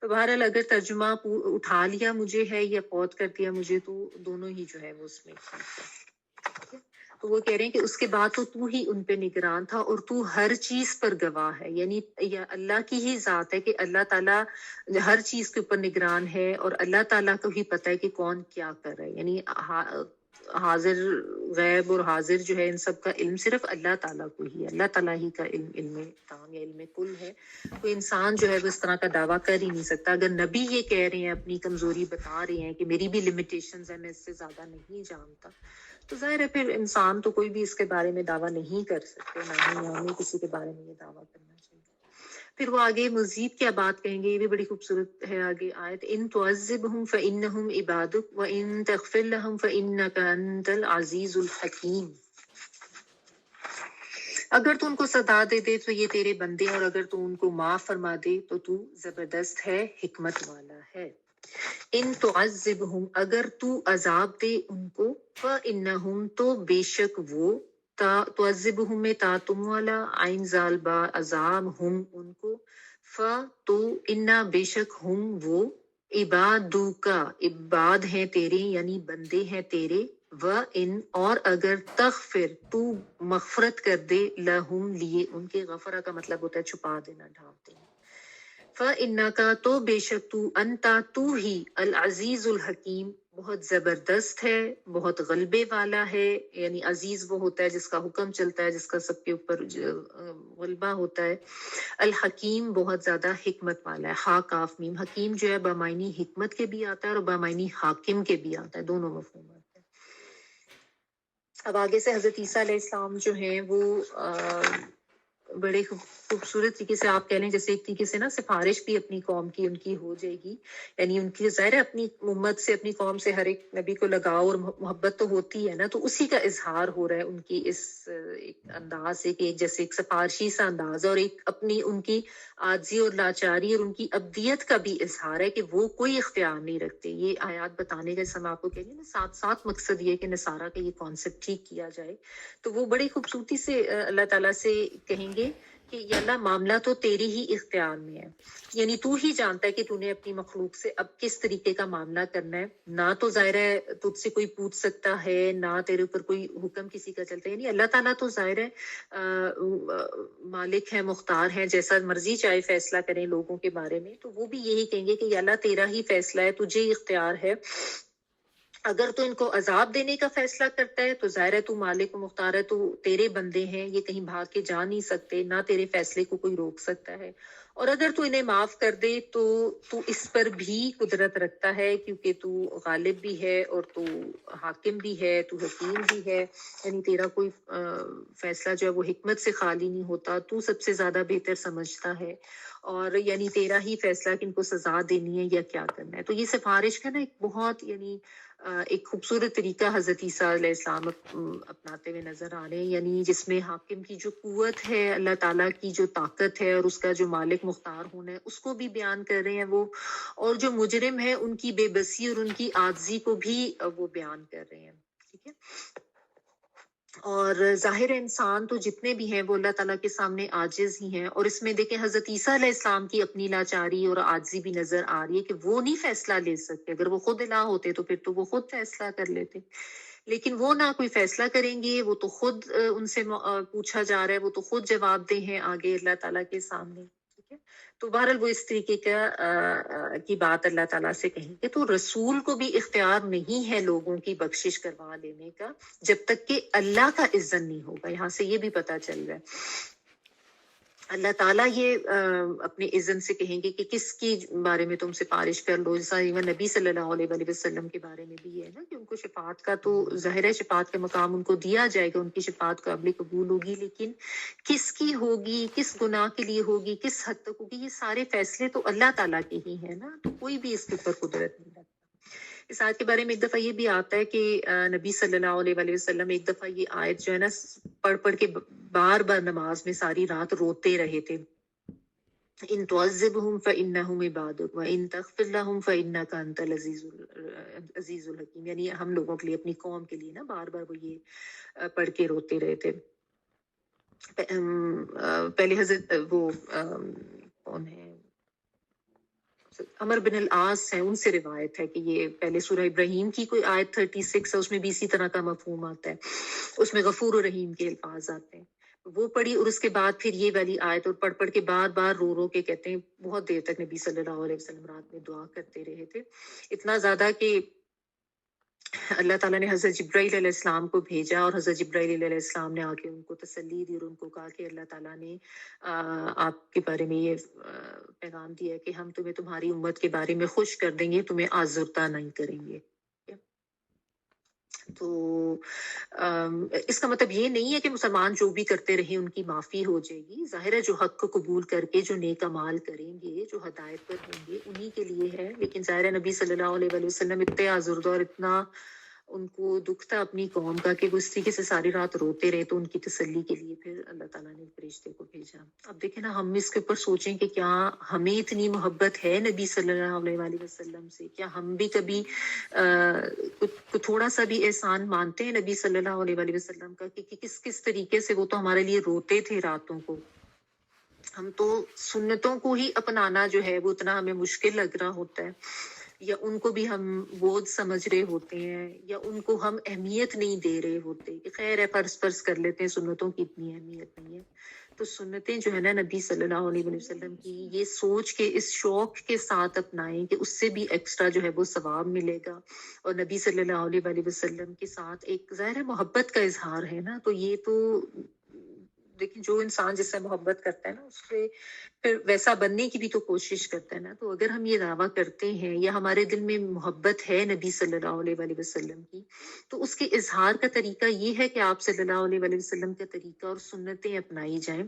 S2: तो बहरहाल अगर तर्जुमा उठा लिया मुझे है या फौत कर दिया मुझे, तो दोनों ही जो है वो उसमें ठीक है। तो वो कह रहे हैं कि उसके बाद तो तू ही उन पे निगरान था और तू हर चीज पर गवाह है, यानी या अल्लाह की ही जात है कि अल्लाह ताला हर चीज के ऊपर निगरान है, और अल्लाह ताला को ही पता है कि कौन क्या कर रहा है। यानी हाजिर गैब और हाजिर जो है इन सब का इल्म सिर्फ अल्लाह ताला को ही है, अल्लाह ताला ही का इल्म ताम या इल्म कुल है। तो इंसान जो है वो इस तरह का दावा कर ही नहीं सकता। अगर नबी ये कह रहे हैं, अपनी कमजोरी बता रहे हैं कि मेरी भी लिमिटेशंस है, मैं इससे ज्यादा नहीं जानता, तो जाहिर है फिर इंसान तो कोई भी इसके बारे में दावा नहीं कर सकते, ना ही हमें किसी के बारे में ये दावा करना चाहिए। फिर वो आगे मजीद क्या बात कहेंगे, ये भी बड़ी खूबसूरत है आगे आयत, इन तुअज़्ज़िबहुम फ़इन्नहुम इबादुक व इन तग़फ़िर लहुम फ़इन्नका अंतल अज़ीज़ुल हकीम। अगर तू उनको सदा दे दे तो ये तेरे बंदे, और अगर तू उनको माफ फरमा दे तो तू जबरदस्त है, हिकमत वाला है। इन तुअज़्ज़िबहुम, अगर तू अजाब दे उनको, फ़इन्नहुम, तो बेशक वो, तुअज़्ज़िबहुम में ता तुम वाला, आइन जाल बा अजाब, हुम उनको, फ तो इन्ना बेशक हुम वो, इबादू का इबाद हैं तेरे यानी बंदे हैं तेरे, व इन और अगर तगफिर तू मगफरत कर दे, लहुम लिए उनके, गफरा का मतलब होता है छुपा देना, ढांप देना, फ इन्ना का तो बेशक तू, अंता तू ही, अल अजीजुल हकीम, बहुत जबरदस्त है, बहुत गलबे वाला है। यानी अजीज वो होता है जिसका हुक्म चलता है, जिसका सबके ऊपर गलबा होता है। अल हकीम बहुत ज्यादा हिकमत वाला है। हा काफ मीम, हकीम जो है बामायनी हिकमत के भी आता है और बामायनी हाकिम के भी आता है, दोनों मफहूम आते हैं। अब आगे से हजरत ईसा अलैहिस्सलाम जो है वो बड़े खूबसूरत तरीके से आप कह लें, जैसे एक तरीके से ना सिफारिश भी अपनी कौम की उनकी हो जाएगी। यानी उनकी ज़ाहिर है अपनी उम्मत से, अपनी कौम से हर एक नबी को लगाव और मोहब्बत तो होती है ना, तो उसी का इजहार हो रहा है उनकी इस एक अंदाज से कि एक जैसे एक सिफारशी सा अंदाज, और एक अपनी उनकी आजी और लाचारी और उनकी अब्दियत का भी इजहार है कि वो कोई इख्तियार नहीं रखते। ये आयात बताने का समय आपको कह रही हूँ ना, साथ साथ मकसद ये है कि नसारा का ये कॉन्सेप्ट ठीक किया जाए। तो वो बड़ी खूबसूरती से अल्लाह ताला से कहेंगे कि या अल्लाह, मामला तो तेरी ही इख्तियार में है, यानी तू ही जानता है कि तूने अपनी मखलूक से अब किस तरीके का मामला करना है। ना तो जाहिर है तुझसे कोई पूछ सकता है, ना तेरे ऊपर कोई हुक्म किसी का चलता है। यानी अल्लाह ताला तो जाहिर है मालिक है, मुख्तार है, जैसा मर्जी चाहे फैसला करें लोगों के बारे में। तो वो भी यही कहेंगे कि या अल्लाह, तेरा ही फैसला है, तुझे ही इख्तियार है। अगर तो इनको अजाब देने का फैसला करता है तो जाहिर है तू मालिक व मुख्तार है, तो तेरे बंदे हैं, ये कहीं भाग के जा नहीं सकते, ना तेरे फैसले को कोई रोक सकता है। और अगर तू इन्हें माफ कर दे तो तू इस पर भी कुदरत रखता है, क्योंकि तू गालिब भी है और तू हाकिम भी है, तू हकीम भी है। यानी तेरा कोई फैसला जो है वो हिकमत से खाली नहीं होता, तू सबसे ज्यादा बेहतर समझता है। और यानी तेरा ही फैसला कि इनको सजा देनी है या क्या करना है। तो ये सिफारिश का ना एक बहुत यानी एक खूबसूरत तरीका हजरत ईसा अलैहिस्सलाम अपनाते हुए नजर आ रहे हैं। यानी जिसमें हाकिम की जो कुव्वत है, अल्लाह ताला की जो ताकत है और उसका जो मालिक मुख्तार होना है, उसको भी बयान कर रहे हैं वो। और जो मुजरिम है उनकी बेबसी और उनकी आजिज़ी को भी वो बयान कर रहे हैं। ठीक है। और ज़ाहिर है इंसान तो जितने भी हैं वो अल्लाह ताला के सामने आजिज़ ही हैं। और इसमें देखें हज़रत ईसा अलैहिस्सलाम की अपनी लाचारी और आजिज़ी भी नज़र आ रही है कि वो नहीं फैसला ले सकते। अगर वो खुद इलाह होते तो फिर तो वो खुद फैसला कर लेते, लेकिन वो ना कोई फैसला करेंगे। वो तो खुद उनसे पूछा जा रहा है, वो तो खुद जवाबदेह हैं आगे अल्लाह ताला के सामने। ठीक है। तो बहरहाल वो इस तरीके का की बात अल्लाह ताला से कहेंगे। तो रसूल को भी इख्तियार नहीं है लोगों की बख्शिश करवा लेने का, जब तक कि अल्लाह का इज़्ज़न नहीं होगा। यहाँ से ये भी पता चल रहा है अल्लाह ताला ये अपने इज़्ज़न से कहेंगे कि किसकी बारे में तुम सिफारिश कर लो। जैसा इवन नबी सल्लल्लाहु अलैहि वसल्लम के बारे में भी है ना, कि उनको शफाअत का तो ज़ाहिर है शफाअत का मकाम उनको दिया जाएगा, उनकी शफाअत काबिल कबूल होगी, लेकिन किसकी होगी, किस गुनाह के लिए होगी, किस हद तक होगी, ये सारे फैसले तो अल्लाह ताला के ही है ना। तो कोई भी इसके ऊपर कुदरत नहीं रखता। इस आयत के बारे में एक दफा ये भी आता है कि नबी सल्लल्लाहु अलैहि वसल्लम एक दफा ये आयत जो है ना पढ़ पढ़ के बार बार नमाज में सारी रात रोते रहे थे। इन तुअज़्ज़िबहुम फ़इन्नहुम इबादुक व इन तग़फ़िर लहुम फ़इन्नका अंतल अज़ीज़ुल हकीम। यानी हम लोगों के लिए, अपनी कौम के लिए ना बार बार वो ये पढ़ के रोते रहे थे। पहले हजरत वो कौन है, अमर बिन अल आस है, उनसे रिवायत है कि ये पहले सूरह इब्राहिम की कोई आयत 36 है, उसमें भी इसी तरह का मफहूम आता है। उसमें गफूर और रहीम के अल्फाज आते हैं। वो पढ़ी और उसके बाद फिर ये वाली आयत, और पढ़ पढ़ के बार बार रो रो के कहते हैं बहुत देर तक नबी सल्लल्लाहु अलैहि वसल्लम रात में दुआ करते रहे थे। इतना ज्यादा कि अल्लाह ताला ने हजरत जिब्राइल अलैहिस्सलाम को भेजा और हजरत जिब्राइल अलैहिस्सलाम ने आके उनको तसल्ली दी और उनको कहा कि अल्लाह ताला ने आपके बारे में ये पैगाम दिया है कि हम तुम्हें तुम्हारी उम्मत के बारे में खुश कर देंगे, तुम्हें आज़ुर्दा नहीं करेंगे। तो इसका मतलब ये नहीं है कि मुसलमान जो भी करते रहे उनकी माफी हो जाएगी। जाहिर है जो हक को कबूल करके जो नेक अमाल करेंगे, जो हदायत पर होंगे, उन्हीं के लिए है। लेकिन जाहिर है नबी सल्लल्लाहु अलैहि वसल्लम इतने आज़ुर्दा और इतना उनको दुख था अपनी कौम का कि वो इस तरीके से सारी रात रोते रहे। तो उनकी तसल्ली के लिए फिर अल्लाह ताला ने फरिश्ते को भेजा। अब देखें ना, हम इसके ऊपर सोचें कि क्या हमें इतनी मोहब्बत है नबी सल्लल्लाहु अलैहि वसल्लम से? क्या हम भी कभी थोड़ा सा भी एहसान मानते हैं नबी सल्लल्लाहु अलैहि वसल्लम का कि किस किस तरीके से वो तो हमारे लिए रोते थे रातों को। हम तो सुन्नतों को ही अपनाना जो है वो इतना हमें मुश्किल लग रहा होता है, या उनको भी हम बोझ समझ रहे होते हैं, या उनको हम अहमियत नहीं दे रहे होते कि खैर है, फर्ज फर्ज कर लेते हैं, सुन्नतों की इतनी अहमियत नहीं है। तो सुन्नतें जो है ना नबी सल्लल्लाहु अलैहि वसल्लम की, ये सोच के इस शौक के साथ अपनाएं कि उससे भी एक्स्ट्रा जो है वो सवाब मिलेगा। और नबी सल्लल्लाहु अलैहि वसल्लम के साथ एक ज़ाहिर है मोहब्बत का इजहार है ना। तो ये तो देखिए जो इंसान जिससे मोहब्बत करता है ना, उससे फिर वैसा बनने की भी तो कोशिश करता है ना। तो अगर हम ये दावा करते हैं या हमारे दिल में मोहब्बत है नबी सल्लल्लाहु अलैहि वसल्लम की, तो उसके इजहार का तरीका ये है कि आप सल्लल्लाहु अलैहि वसल्लम का तरीका और सुन्नतें अपनाई जाएं।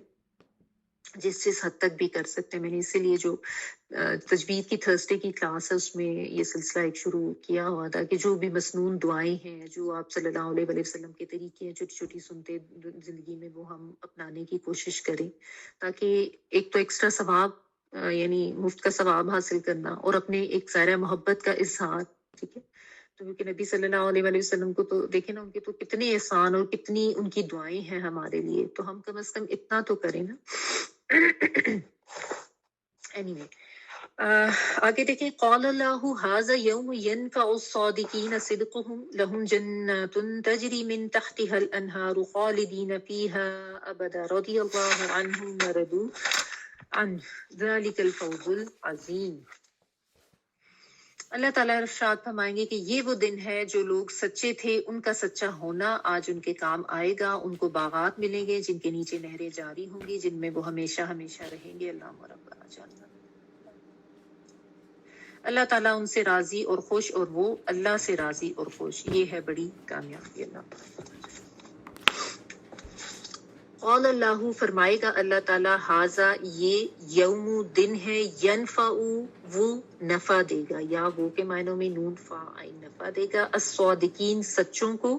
S2: जिस हद तक भी कर सकते हैं। मैंने इसीलिए जो तजवीद की थर्सडे की क्लास है उसमें ये सिलसिला एक शुरू किया हुआ था कि जो भी मसनून दुआएं हैं जो आप सल्लल्लाहु अलैहि वसल्लम के तरीके हैं छोटी छोटी सुनते जिंदगी में वो हम अपनाने की कोशिश करें, ताकि एक तो एक्स्ट्रा सवाब यानी मुफ्त का सवाब हासिल करना और अपने एक ज़ाहिर मोहब्बत का इजहार। ठीक है, तो क्योंकि नबी सल्लल्लाहु अलैहि वसल्लम को तो देखे ना, उनके तो कितने एहसान और कितनी उनकी दुआएं हैं हमारे लिए, तो हम कम से कम इतना तो करें ना। एनीवे आगे देखें, क़ाल अल्लाहु हाज़ा यौम यनफ़उ अस्सादिक़ीन सिदक़ुहुम लहुम जन्नातुन तजरी मिन तहतिहल अनहारु ख़ालिदीन फ़ीहा अबदा रज़ियल्लाहु अन्हुम व रदू अन ज़ालिकल फ़ौज़ुल अज़ीम। अल्लाह ताला इरशाद फरमाएंगे कि ये वो दिन है जो लोग सच्चे थे उनका सच्चा होना आज उनके काम आएगा। उनको बागात मिलेंगे जिनके नीचे नहरें जारी होंगी, जिनमें वो हमेशा हमेशा रहेंगे। अल्लाह रब्बना जल्ला। अल्लाह ताला उनसे राजी और खुश और वो अल्लाह से राजी और खुश, ये है बड़ी कामयाबी। अल्लाह फरमाएगा अल्लाह ताला, हाजा ये यौमु दिन है, यनफ़उ वो नफा देगा, या वो के मायनों में नून फा आइन नफा देगा, अस्सादिकीन सच्चों को,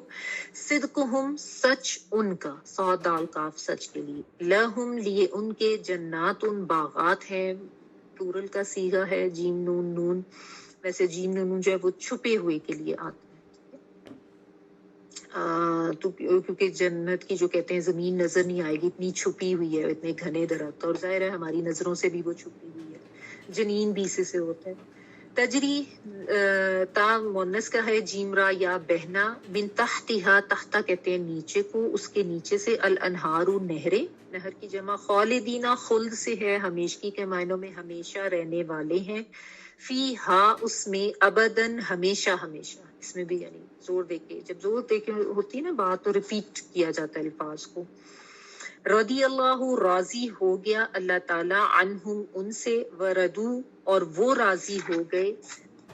S2: सिद्कुहुम सच उनका, सौद दाल काफ सच के लिए, लहुम लिए उनके, जन्नातुन बागात है, प्लूरल का सीगा है, जीम नून नून, वैसे जीम नून जो है वो छुपे हुए के लिए आता है। तो क्योंकि जन्नत की जो कहते हैं जमीन नजर नहीं आएगी, इतनी छुपी हुई है, इतने घने दरख्त, और जाहिर है हमारी नजरों से भी वो छुपी हुई है। जनीन भी इसी से होता है। तजरी ता मुन्नस का है, जीमरा या बहना, मिन तहतिहा, तहता कहते हैं नीचे को, उसके नीचे से, अल अनहारू नहरे, नहर की जमा, खालिदीना खुल्द से है, हमेशगी के मायनों में हमेशा रहने वाले हैं, फी हा उसमें, अबदन हमेशा हमेशा, इसमें भी यानी जोर देके, जब जोर देके होती है ना बात तो रिपीट किया जाता है अल्फाज को। रदी अल्लाहु राजी हो गया अल्लाह ताला, अनहुम उनसे, वरदू और वो राजी हो गए,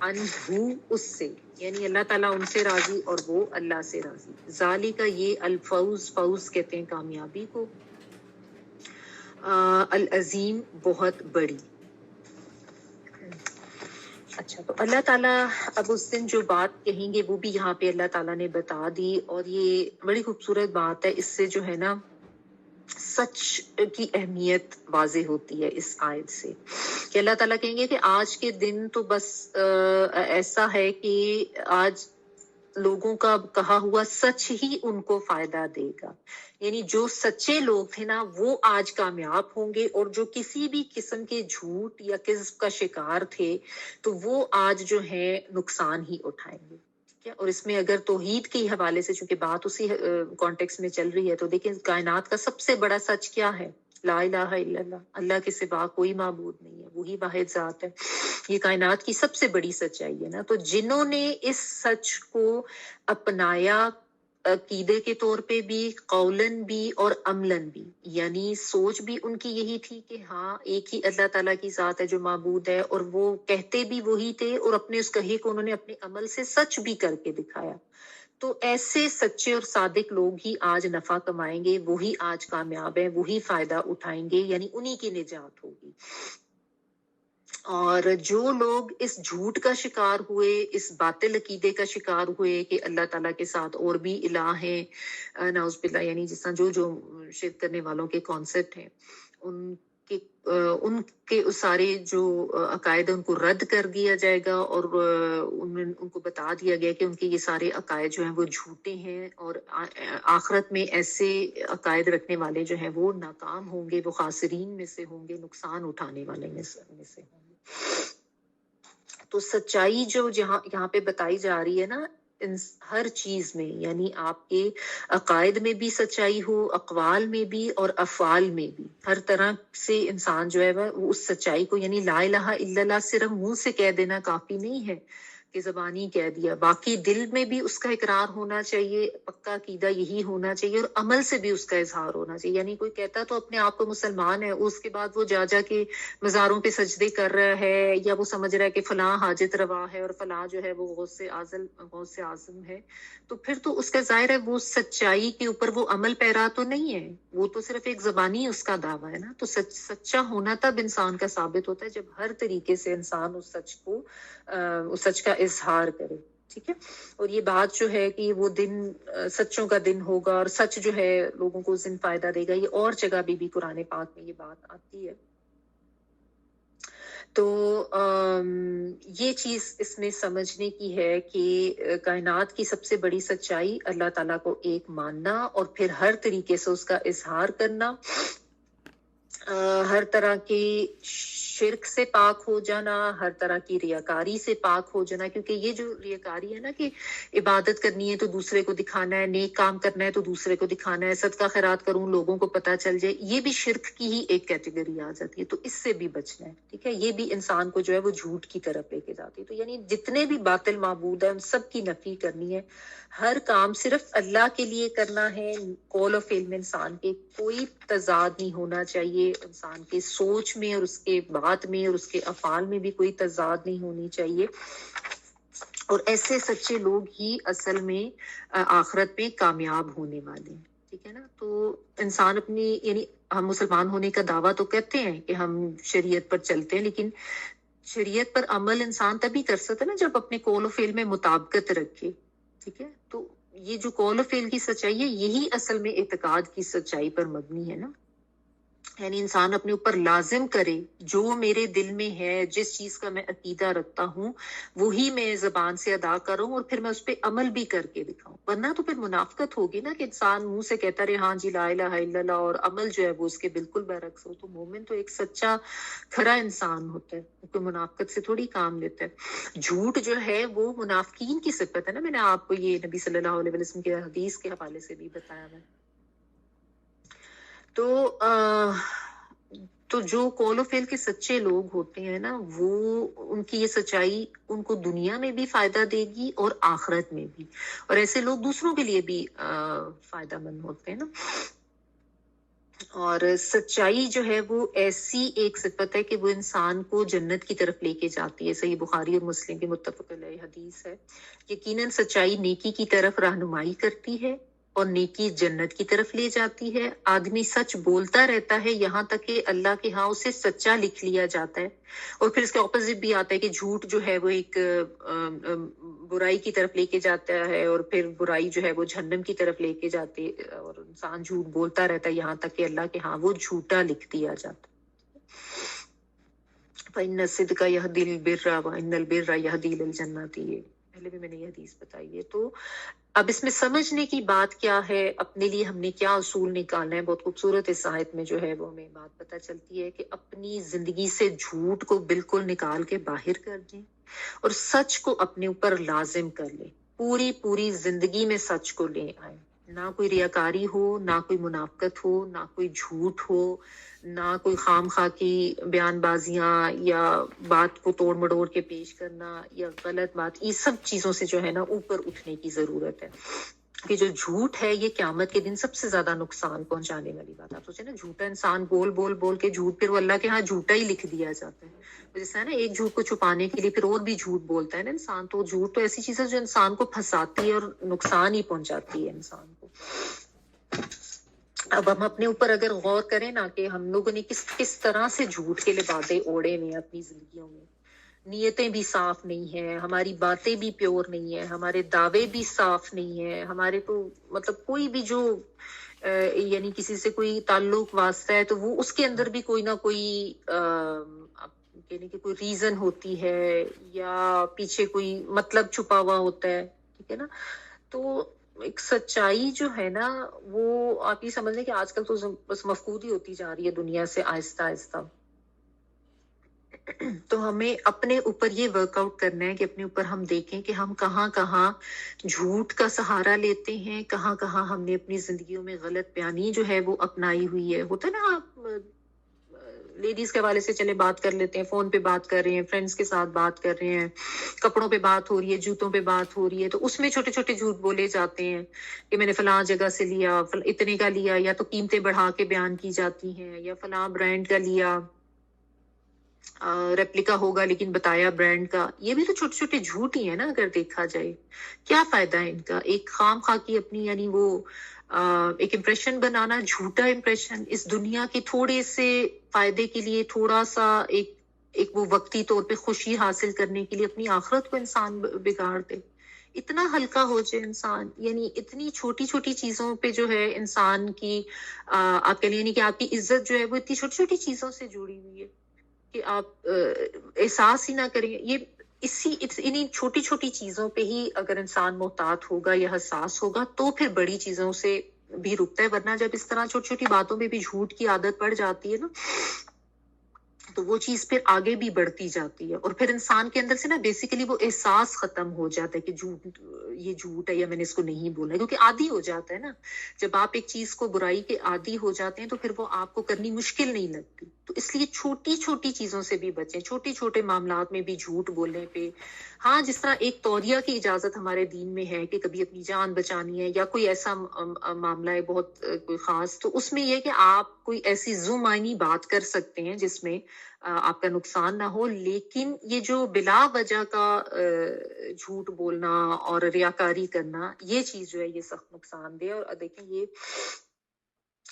S2: अनहु उससे, यानी अल्लाह ताला उनसे राजी और वो अल्लाह से राजी। जाली का ये अल्फौज, फौज कहते हैं कामयाबी को, अल अजीम बहुत बड़ी। अच्छा, तो अल्लाह ताला अब उस दिन जो बात कहेंगे वो भी यहाँ पे अल्लाह ताला ने बता दी, और ये बड़ी खूबसूरत बात है। इससे जो है ना सच की अहमियत वाजे होती है इस आयत से, कि अल्लाह ताला कहेंगे कि आज के दिन तो बस ऐसा है कि आज लोगों का कहा हुआ सच ही उनको फायदा देगा, यानी जो सच्चे लोग थे ना वो आज कामयाब होंगे, और जो किसी भी किस्म के झूठ या किस्म का शिकार थे तो वो आज जो है नुकसान ही उठाएंगे। ठीक है, और इसमें अगर तौहीद के हवाले से चूंकि बात उसी कॉन्टेक्स्ट में चल रही है, तो देखिए कायनात का सबसे बड़ा सच क्या है? ला इलाहा इल्लल्लाह, अल्लाह के सिवा कोई माबूद नहीं है, वही वाहिद जात है। ये कायनात की सबसे बड़ी सच्चाई है ना। तो जिन्होंने इस सच को अपनाया, अकीदे के तौर पे भी, कौलन भी और अमलन भी, यानी सोच भी उनकी यही थी कि हाँ एक ही अल्लाह ताला की जात है जो माबूद है, और वो कहते भी वही थे, और अपने उस कहे को उन्होंने अपने अमल से सच भी करके दिखाया। तो ऐसे सच्चे और सादिक लोग ही आज नफा कमाएंगे, वही आज कामयाब है, वही फायदा उठाएंगे, यानी उन्हीं की निजात होगी। और जो लोग इस झूठ का शिकार हुए, इस बातिल अकीदे का शिकार हुए कि अल्लाह ताला के साथ और भी इलाह हैं, नाउज़ुबिल्लाह, यानी जिस तरह जो शिर्क करने वालों के कॉन्सेप्ट हैं, उनके सारे जो अकायद उनको रद्द कर दिया जाएगा, और उनको बता दिया गया कि उनके ये सारे अकायद जो हैं वो झूठे हैं, और आखिरत में ऐसे अकायद रखने वाले जो हैं वो नाकाम होंगे, वो खासिरीन में से होंगे, नुकसान उठाने वाले में से होंगे। तो सच्चाई जो यहाँ पे बताई जा रही है ना, हर चीज में, यानी आपके अकायद में भी सच्चाई हो, अकवाल में भी और अफआल में भी, हर तरह से इंसान जो है वो उस सच्चाई को, यानी ला इलाहा इल्लल्लाह सिर्फ मुंह से कह देना काफी नहीं है कि ज़बानी कह दिया, बाकी दिल में भी उसका इकरार होना चाहिए, पक्का अकीदा यही होना चाहिए और अमल से भी उसका इजहार होना चाहिए। यानी कोई कहता तो अपने आप को मुसलमान है, उसके बाद वो जा के मज़ारों पे सजदे कर रहा है या वो समझ रहा है कि फलां हाजत रवा है और फलां जो है वो गौसे आज़म है, तो फिर तो उसका ज़ाहिर है वो सच्चाई के ऊपर वो अमल पैरा तो नहीं है, वो तो सिर्फ एक ज़बानी उसका दावा है ना। तो सच्चा होना तब इंसान का साबित होता है जब हर तरीके से इंसान उस सच का इजहार करे, ठीक है। और ये बात जो है कि वो दिन सच्चों का दिन होगा और सच जो है लोगों को उस दिन फायदा देगा, ये और जगह भी कुरान पाक में ये बात आती है। तो ये चीज इसमें समझने की है कि कायनात की सबसे बड़ी सच्चाई अल्लाह ताला को एक मानना और फिर हर तरीके से उसका इजहार करना, हर तरह की शिर्क से पाक हो जाना, हर तरह की रियाकारी से पाक हो जाना, क्योंकि ये जो रियाकारी है ना कि इबादत करनी है तो दूसरे को दिखाना है, नेक काम करना है तो दूसरे को दिखाना है, सदका खैरात करूं लोगों को पता चल जाए, ये भी शिर्क की ही एक कैटेगरी आ जाती है। तो इससे भी बचना है, ठीक है। ये भी इंसान को जो है वो झूठ की तरफ लेके जाती है। तो यानी जितने भी बातिल माबूद है उन सब की नफी करनी है, हर काम सिर्फ अल्लाह के लिए करना है। कौल और फेल में इंसान के कोई तजाद नहीं होना चाहिए, इंसान के सोच में और उसके बात में और उसके अफाल में भी कोई तजाद नहीं होनी चाहिए। और ऐसे सच्चे लोग ही असल में आखिरत में कामयाब होने वाले हैं, ठीक है ना। तो इंसान अपनी यानी हम मुसलमान होने का दावा तो कहते हैं कि हम शरीयत पर चलते हैं, लेकिन शरीयत पर अमल इंसान तभी कर सकता है ना जब अपने कौल और फेल में मुताबिकत रखे, ठीक है। तो ये जो कौल और फेल की सच्चाई है यही असल में इत्तेकाद की सच्चाई पर मबनी है ना। यानी इंसान अपने ऊपर लाजिम करे जो मेरे दिल में है, जिस चीज का मैं अकीदा रखता हूँ वही मैं जबान से अदा करूं और फिर मैं उस पर अमल भी करके दिखाऊं। वरना तो फिर मुनाफकत होगी ना कि इंसान मुंह से कहता रहे हाँ जी ला इलाहा इल्लल्लाह और अमल जो है वो उसके बिल्कुल बरक्स हो। तो मोमिन तो एक सच्चा खरा इंसान होता है, कोई मुनाफकत से थोड़ी काम लेता है। झूठ जो है वो मुनाफकीन की सिफत है ना, मैंने आपको ये नबी सल्लल्लाहु अलैहि वसल्लम के हदीस के हवाले से भी बताया है। तो जो कौल और फेल के सच्चे लोग होते हैं ना, वो उनकी ये सच्चाई उनको दुनिया में भी फायदा देगी और आखिरत में भी, और ऐसे लोग दूसरों के लिए भी फायदामंद होते हैं ना। और सच्चाई जो है वो ऐसी एक सिफत है कि वो इंसान को जन्नत की तरफ लेके जाती है। सही बुखारी और मुस्लिम की मुत्तफक अलैह हदीस है। यकीनन सच्चाई नेकी की तरफ रहनुमाई करती है और नेकी जन्नत की तरफ ले जाती है। आदमी सच बोलता रहता है यहाँ तक कि अल्लाह के यहाँ उसे सच्चा लिख लिया जाता है। और फिर इसके ऑपोजिट भी आता है कि झूठ जो है वो एक बुराई की तरफ लेके जाता है और फिर बुराई जो है वो जहन्नम की तरफ लेके जाती है, और इंसान झूठ बोलता रहता है यहाँ तक कि अल्लाह के यहाँ वो झूठा लिख दिया जाता है। इन्ना सिद्का यहदिल बिर्रा व इन्नल बिर्रा यहदी इलल जन्नति, ये पहले भी मैंने ये हदीस बताई है। तो अब इसमें समझने की बात क्या है, अपने लिए हमने क्या असूल निकालना है। बहुत खूबसूरत इस आयत में जो है वो हमें बात पता चलती है कि अपनी जिंदगी से झूठ को बिल्कुल निकाल के बाहर कर दें और सच को अपने ऊपर लाजिम कर ले। पूरी जिंदगी में सच को ले आए, ना कोई रियाकारी हो, ना कोई मुनाफकत हो, ना कोई झूठ हो, ना कोई खाम खा की बयानबाजियां या बात को तोड़ मड़ोड़ के पेश करना या गलत बात, ये सब चीजों से जो है ना ऊपर उठने की जरूरत है। कि जो झूठ है ये क़यामत के दिन सबसे ज्यादा नुकसान पहुंचाने वाली बात। आप सोचे ना, झूठा इंसान बोल के झूठ, फिर वो अल्लाह के यहाँ झूठा ही लिख दिया जाता है। तो जैसा है ना, एक झूठ को छुपाने के लिए फिर और भी झूठ बोलता है ना इंसान। तो झूठ तो ऐसी चीज है जो इंसान को फंसाती है और नुकसान ही पहुंचाती है इंसान को। अब हम अपने ऊपर अगर गौर करें ना कि हम लोगों ने किस तरह से झूठ के लिबादे ओढ़े हुए अपनी जिंदगियों में। नीयतें भी साफ नहीं है, हमारी बातें भी प्योर नहीं है, हमारे दावे भी साफ नहीं है, हमारे तो मतलब कोई भी जो यानी किसी से कोई ताल्लुक वास्ता है तो वो उसके अंदर भी कोई ना कोई यानी कि कोई रीजन होती है या पीछे कोई मतलब छुपा हुआ होता है, ठीक है ना। तो एक सच्चाई जो है ना वो आप ये समझ लें कि आजकल तो बस मफकूद ही होती जा रही है दुनिया से आहिस्ता आहिस्ता। तो हमें अपने ऊपर ये वर्कआउट करना है कि अपने ऊपर हम देखें कि हम कहाँ कहाँ झूठ का सहारा लेते हैं, कहाँ कहाँ हमने अपनी जिंदगियों में गलत बयानी जो है वो अपनाई हुई है। होता है ना, आप لیڈیز کے حوالے سے چلے بات کر لیتے ہیں, فون پہ بات کر رہے ہیں, فرینڈس کے ساتھ بات کر رہے ہیں, کپڑوں پہ بات ہو رہی ہے, جوتوں پہ بات ہو رہی ہے, تو اس میں چھوٹے چھوٹے جھوٹ بولے جاتے ہیں کہ میں نے فلاں جگہ سے لیا, اتنے کا لیا, یا تو قیمتیں بڑھا کے بیان کی جاتی ہیں, یا فلاں برانڈ کا لیا, ریپلیکا ہوگا لیکن بتایا برانڈ کا. یہ بھی تو چھوٹے چھوٹے جھوٹ ہی ہیں نا اگر دیکھا جائے. کیا فائدہ ہے ان کا؟ ایک خام خواہ کی اپنی یعنی وہ ایک امپریشن بنانا, جھوٹا امپریشن, اس دنیا کے تھوڑے سے فائدے کے لیے, تھوڑا سا ایک وہ وقتی طور پہ خوشی حاصل کرنے کے لیے اپنی آخرت کو انسان بگاڑ دے. اتنا ہلکا ہو جائے انسان, یعنی اتنی چھوٹی چھوٹی چیزوں پہ جو ہے انسان کی آپ کہہ لیں یعنی کہ آپ کی عزت جو ہے وہ اتنی چھوٹی چھوٹی چیزوں سے جڑی ہوئی ہے کہ آپ احساس ہی نہ کریں. یہ انہیں چھوٹی چھوٹی چیزوں پہ ہی اگر انسان محتاط ہوگا یا حساس ہوگا تو پھر بڑی چیزوں سے بھی رکتا ہے. ورنہ جب اس طرح چھوٹی چھوٹی باتوں پہ بھی جھوٹ کی عادت پڑ جاتی ہے نا, تو وہ چیز پھر آگے بھی بڑھتی جاتی ہے, اور پھر انسان کے اندر سے نا بیسیکلی وہ احساس ختم ہو جاتا ہے کہ یہ جھوٹ ہے یا میں نے اس کو نہیں بولا, کیونکہ عادی ہو جاتا ہے نا. جب آپ ایک چیز کو برائی کے عادی ہو جاتے ہیں تو پھر وہ آپ کو کرنی مشکل نہیں لگتی. تو اس لیے چھوٹی چھوٹی چیزوں سے بھی بچیں, چھوٹے چھوٹے معاملات میں بھی جھوٹ بولنے پہ. ہاں, جس طرح ایک توریہ کی اجازت ہمارے دین میں ہے کہ کبھی اپنی جان بچانی ہے یا کوئی ایسا معاملہ ہے بہت کوئی خاص, تو اس میں یہ کہ آپ کوئی ایسی ذو معنی بات کر سکتے ہیں جس میں آپ کا نقصان نہ ہو. لیکن یہ جو بلا وجہ کا جھوٹ بولنا اور ریاکاری کرنا, یہ چیز جو ہے یہ سخت نقصان دہ. اور دیکھیں یہ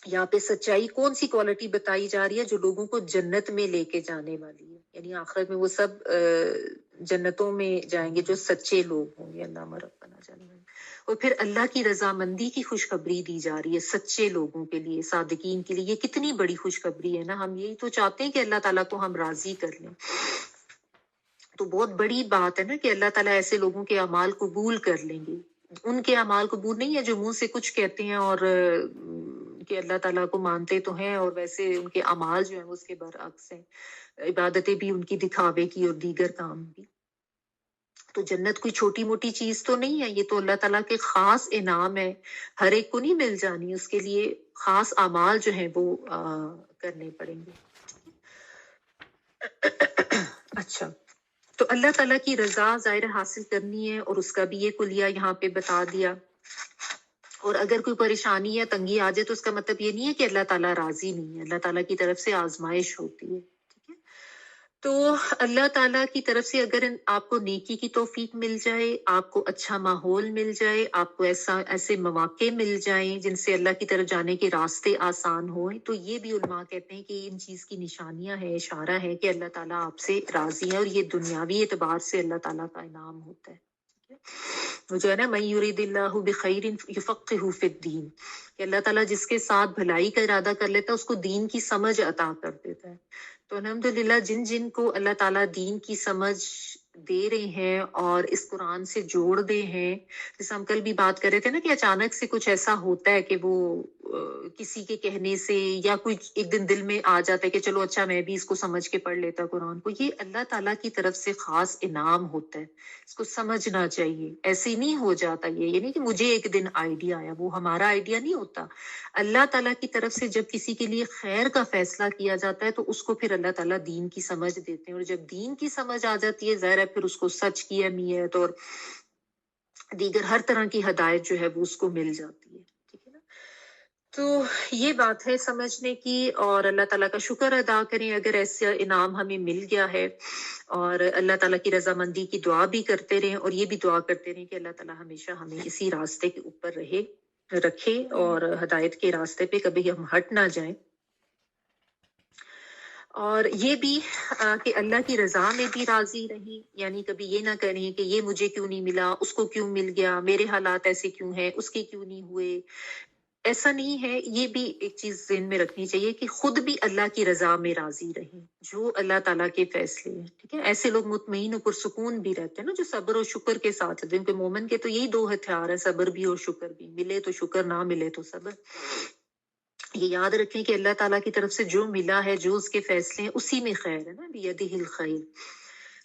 S2: یہاں پہ سچائی کون سی کوالٹی بتائی جا رہی ہے جو لوگوں کو جنت میں لے کے جانے والی ہے, یعنی آخرت میں وہ سب جنتوں میں جائیں گے جو سچے لوگ ہوں گے. اللہ مربنا جانے. اور پھر اللہ کی رضامندی کی خوشخبری دی جا رہی ہے سچے لوگوں کے لیے, صادقین کے لیے. یہ کتنی بڑی خوشخبری ہے نا. ہم یہی تو چاہتے ہیں کہ اللہ تعالیٰ کو ہم راضی کر لیں. تو بہت بڑی بات ہے نا کہ اللہ تعالیٰ ایسے لوگوں کے اعمال قبول کر لیں گے. ان کے اعمال قبول نہیں ہے جو منہ سے کچھ کہتے ہیں اور کہ اللہ تعالیٰ کو مانتے تو ہیں اور ویسے ان کے اعمال جو ہیں اس کے برعکس ہیں, عبادتیں بھی ان کی دکھاوے کی اور دیگر کام بھی. تو جنت کوئی چھوٹی موٹی چیز تو نہیں ہے, یہ تو اللہ تعالیٰ کے خاص انعام ہے. ہر ایک کو نہیں مل جانی, اس کے لیے خاص اعمال جو ہیں وہ کرنے پڑیں گے. اچھا, تو اللہ تعالیٰ کی رضا ظاہر حاصل کرنی ہے, اور اس کا بھی یہ کلیہ یہاں پہ بتا دیا. اور اگر کوئی پریشانی یا تنگی آ جائے تو اس کا مطلب یہ نہیں ہے کہ اللہ تعالیٰ راضی نہیں ہے. اللہ تعالیٰ کی طرف سے آزمائش ہوتی ہے. ٹھیک ہے, تو اللہ تعالیٰ کی طرف سے اگر آپ کو نیکی کی توفیق مل جائے, آپ کو اچھا ماحول مل جائے, آپ کو ایسے مواقع مل جائیں جن سے اللہ کی طرف جانے کے راستے آسان ہوئیں, تو یہ بھی علماء کہتے ہیں کہ ان چیز کی نشانیاں ہیں, اشارہ ہے کہ اللہ تعالیٰ آپ سے راضی ہے, اور یہ دنیاوی اعتبار سے اللہ تعالیٰ کا انعام ہوتا ہے. وہ جو ہے نا, من یرید اللہ بخیر یفقہہ فی الدین, کہ اللہ تعالیٰ جس کے ساتھ بھلائی کا ارادہ کر لیتا ہے اس کو دین کی سمجھ عطا کر دیتا ہے. تو الحمدللہ جن کو اللہ تعالیٰ دین کی سمجھ دے رہے ہیں اور اس قرآن سے جوڑ دے ہیں, جیسے ہم کل بھی بات کر رہے تھے نا کہ اچانک سے کچھ ایسا ہوتا ہے کہ وہ کسی کے کہنے سے یا کوئی ایک دن دل میں آ جاتا ہے کہ چلو اچھا میں بھی اس کو سمجھ کے پڑھ لیتا قرآن کو. یہ اللہ تعالیٰ کی طرف سے خاص انعام ہوتا ہے, اس کو سمجھنا چاہیے. ایسے ہی نہیں ہو جاتا یہ نہیں کہ مجھے ایک دن آئیڈیا آیا, وہ ہمارا آئیڈیا نہیں ہوتا. اللہ تعالیٰ کی طرف سے جب کسی کے لیے خیر کا فیصلہ کیا جاتا ہے تو اس کو پھر اللہ تعالیٰ دین کی سمجھ دیتے ہیں, اور جب دین کی سمجھ آ جاتی ہے ظاہر ہے پھر اس کو سچ کی اہمیت اور دیگر ہر طرح کی ہدایت جو ہے وہ اس کو مل جاتی ہے. ٹھیک ہے نا, تو یہ بات ہے سمجھنے کی, اور اللہ تعالیٰ کا شکر ادا کریں اگر ایسا انعام ہمیں مل گیا ہے, اور اللہ تعالیٰ کی رضامندی کی دعا بھی کرتے رہیں, اور یہ بھی دعا کرتے رہیں کہ اللہ تعالیٰ ہمیشہ ہمیں اسی راستے کے اوپر رکھے اور ہدایت کے راستے پہ کبھی ہم ہٹ نہ جائیں. اور یہ بھی کہ اللہ کی رضا میں بھی راضی رہیں, یعنی کبھی یہ نہ کریں کہ یہ مجھے کیوں نہیں ملا, اس کو کیوں مل گیا, میرے حالات ایسے کیوں ہیں, اس کے کیوں نہیں ہوئے. ایسا نہیں ہے. یہ بھی ایک چیز ذہن میں رکھنی چاہیے کہ خود بھی اللہ کی رضا میں راضی رہیں جو اللہ تعالیٰ کے فیصلے ہیں. ٹھیک ہے, ایسے لوگ مطمئن و پرسکون بھی رہتے ہیں نا جو صبر و شکر کے ساتھ ہیں, کیونکہ مومن کے تو یہی دو ہتھیار ہے, صبر بھی اور شکر بھی. ملے تو شکر, نہ ملے تو صبر. یہ یاد رکھیں کہ اللہ تعالیٰ کی طرف سے جو ملا ہے, جو اس کے فیصلے ہیں, اسی میں خیر ہے نا, بیدہ الخیر.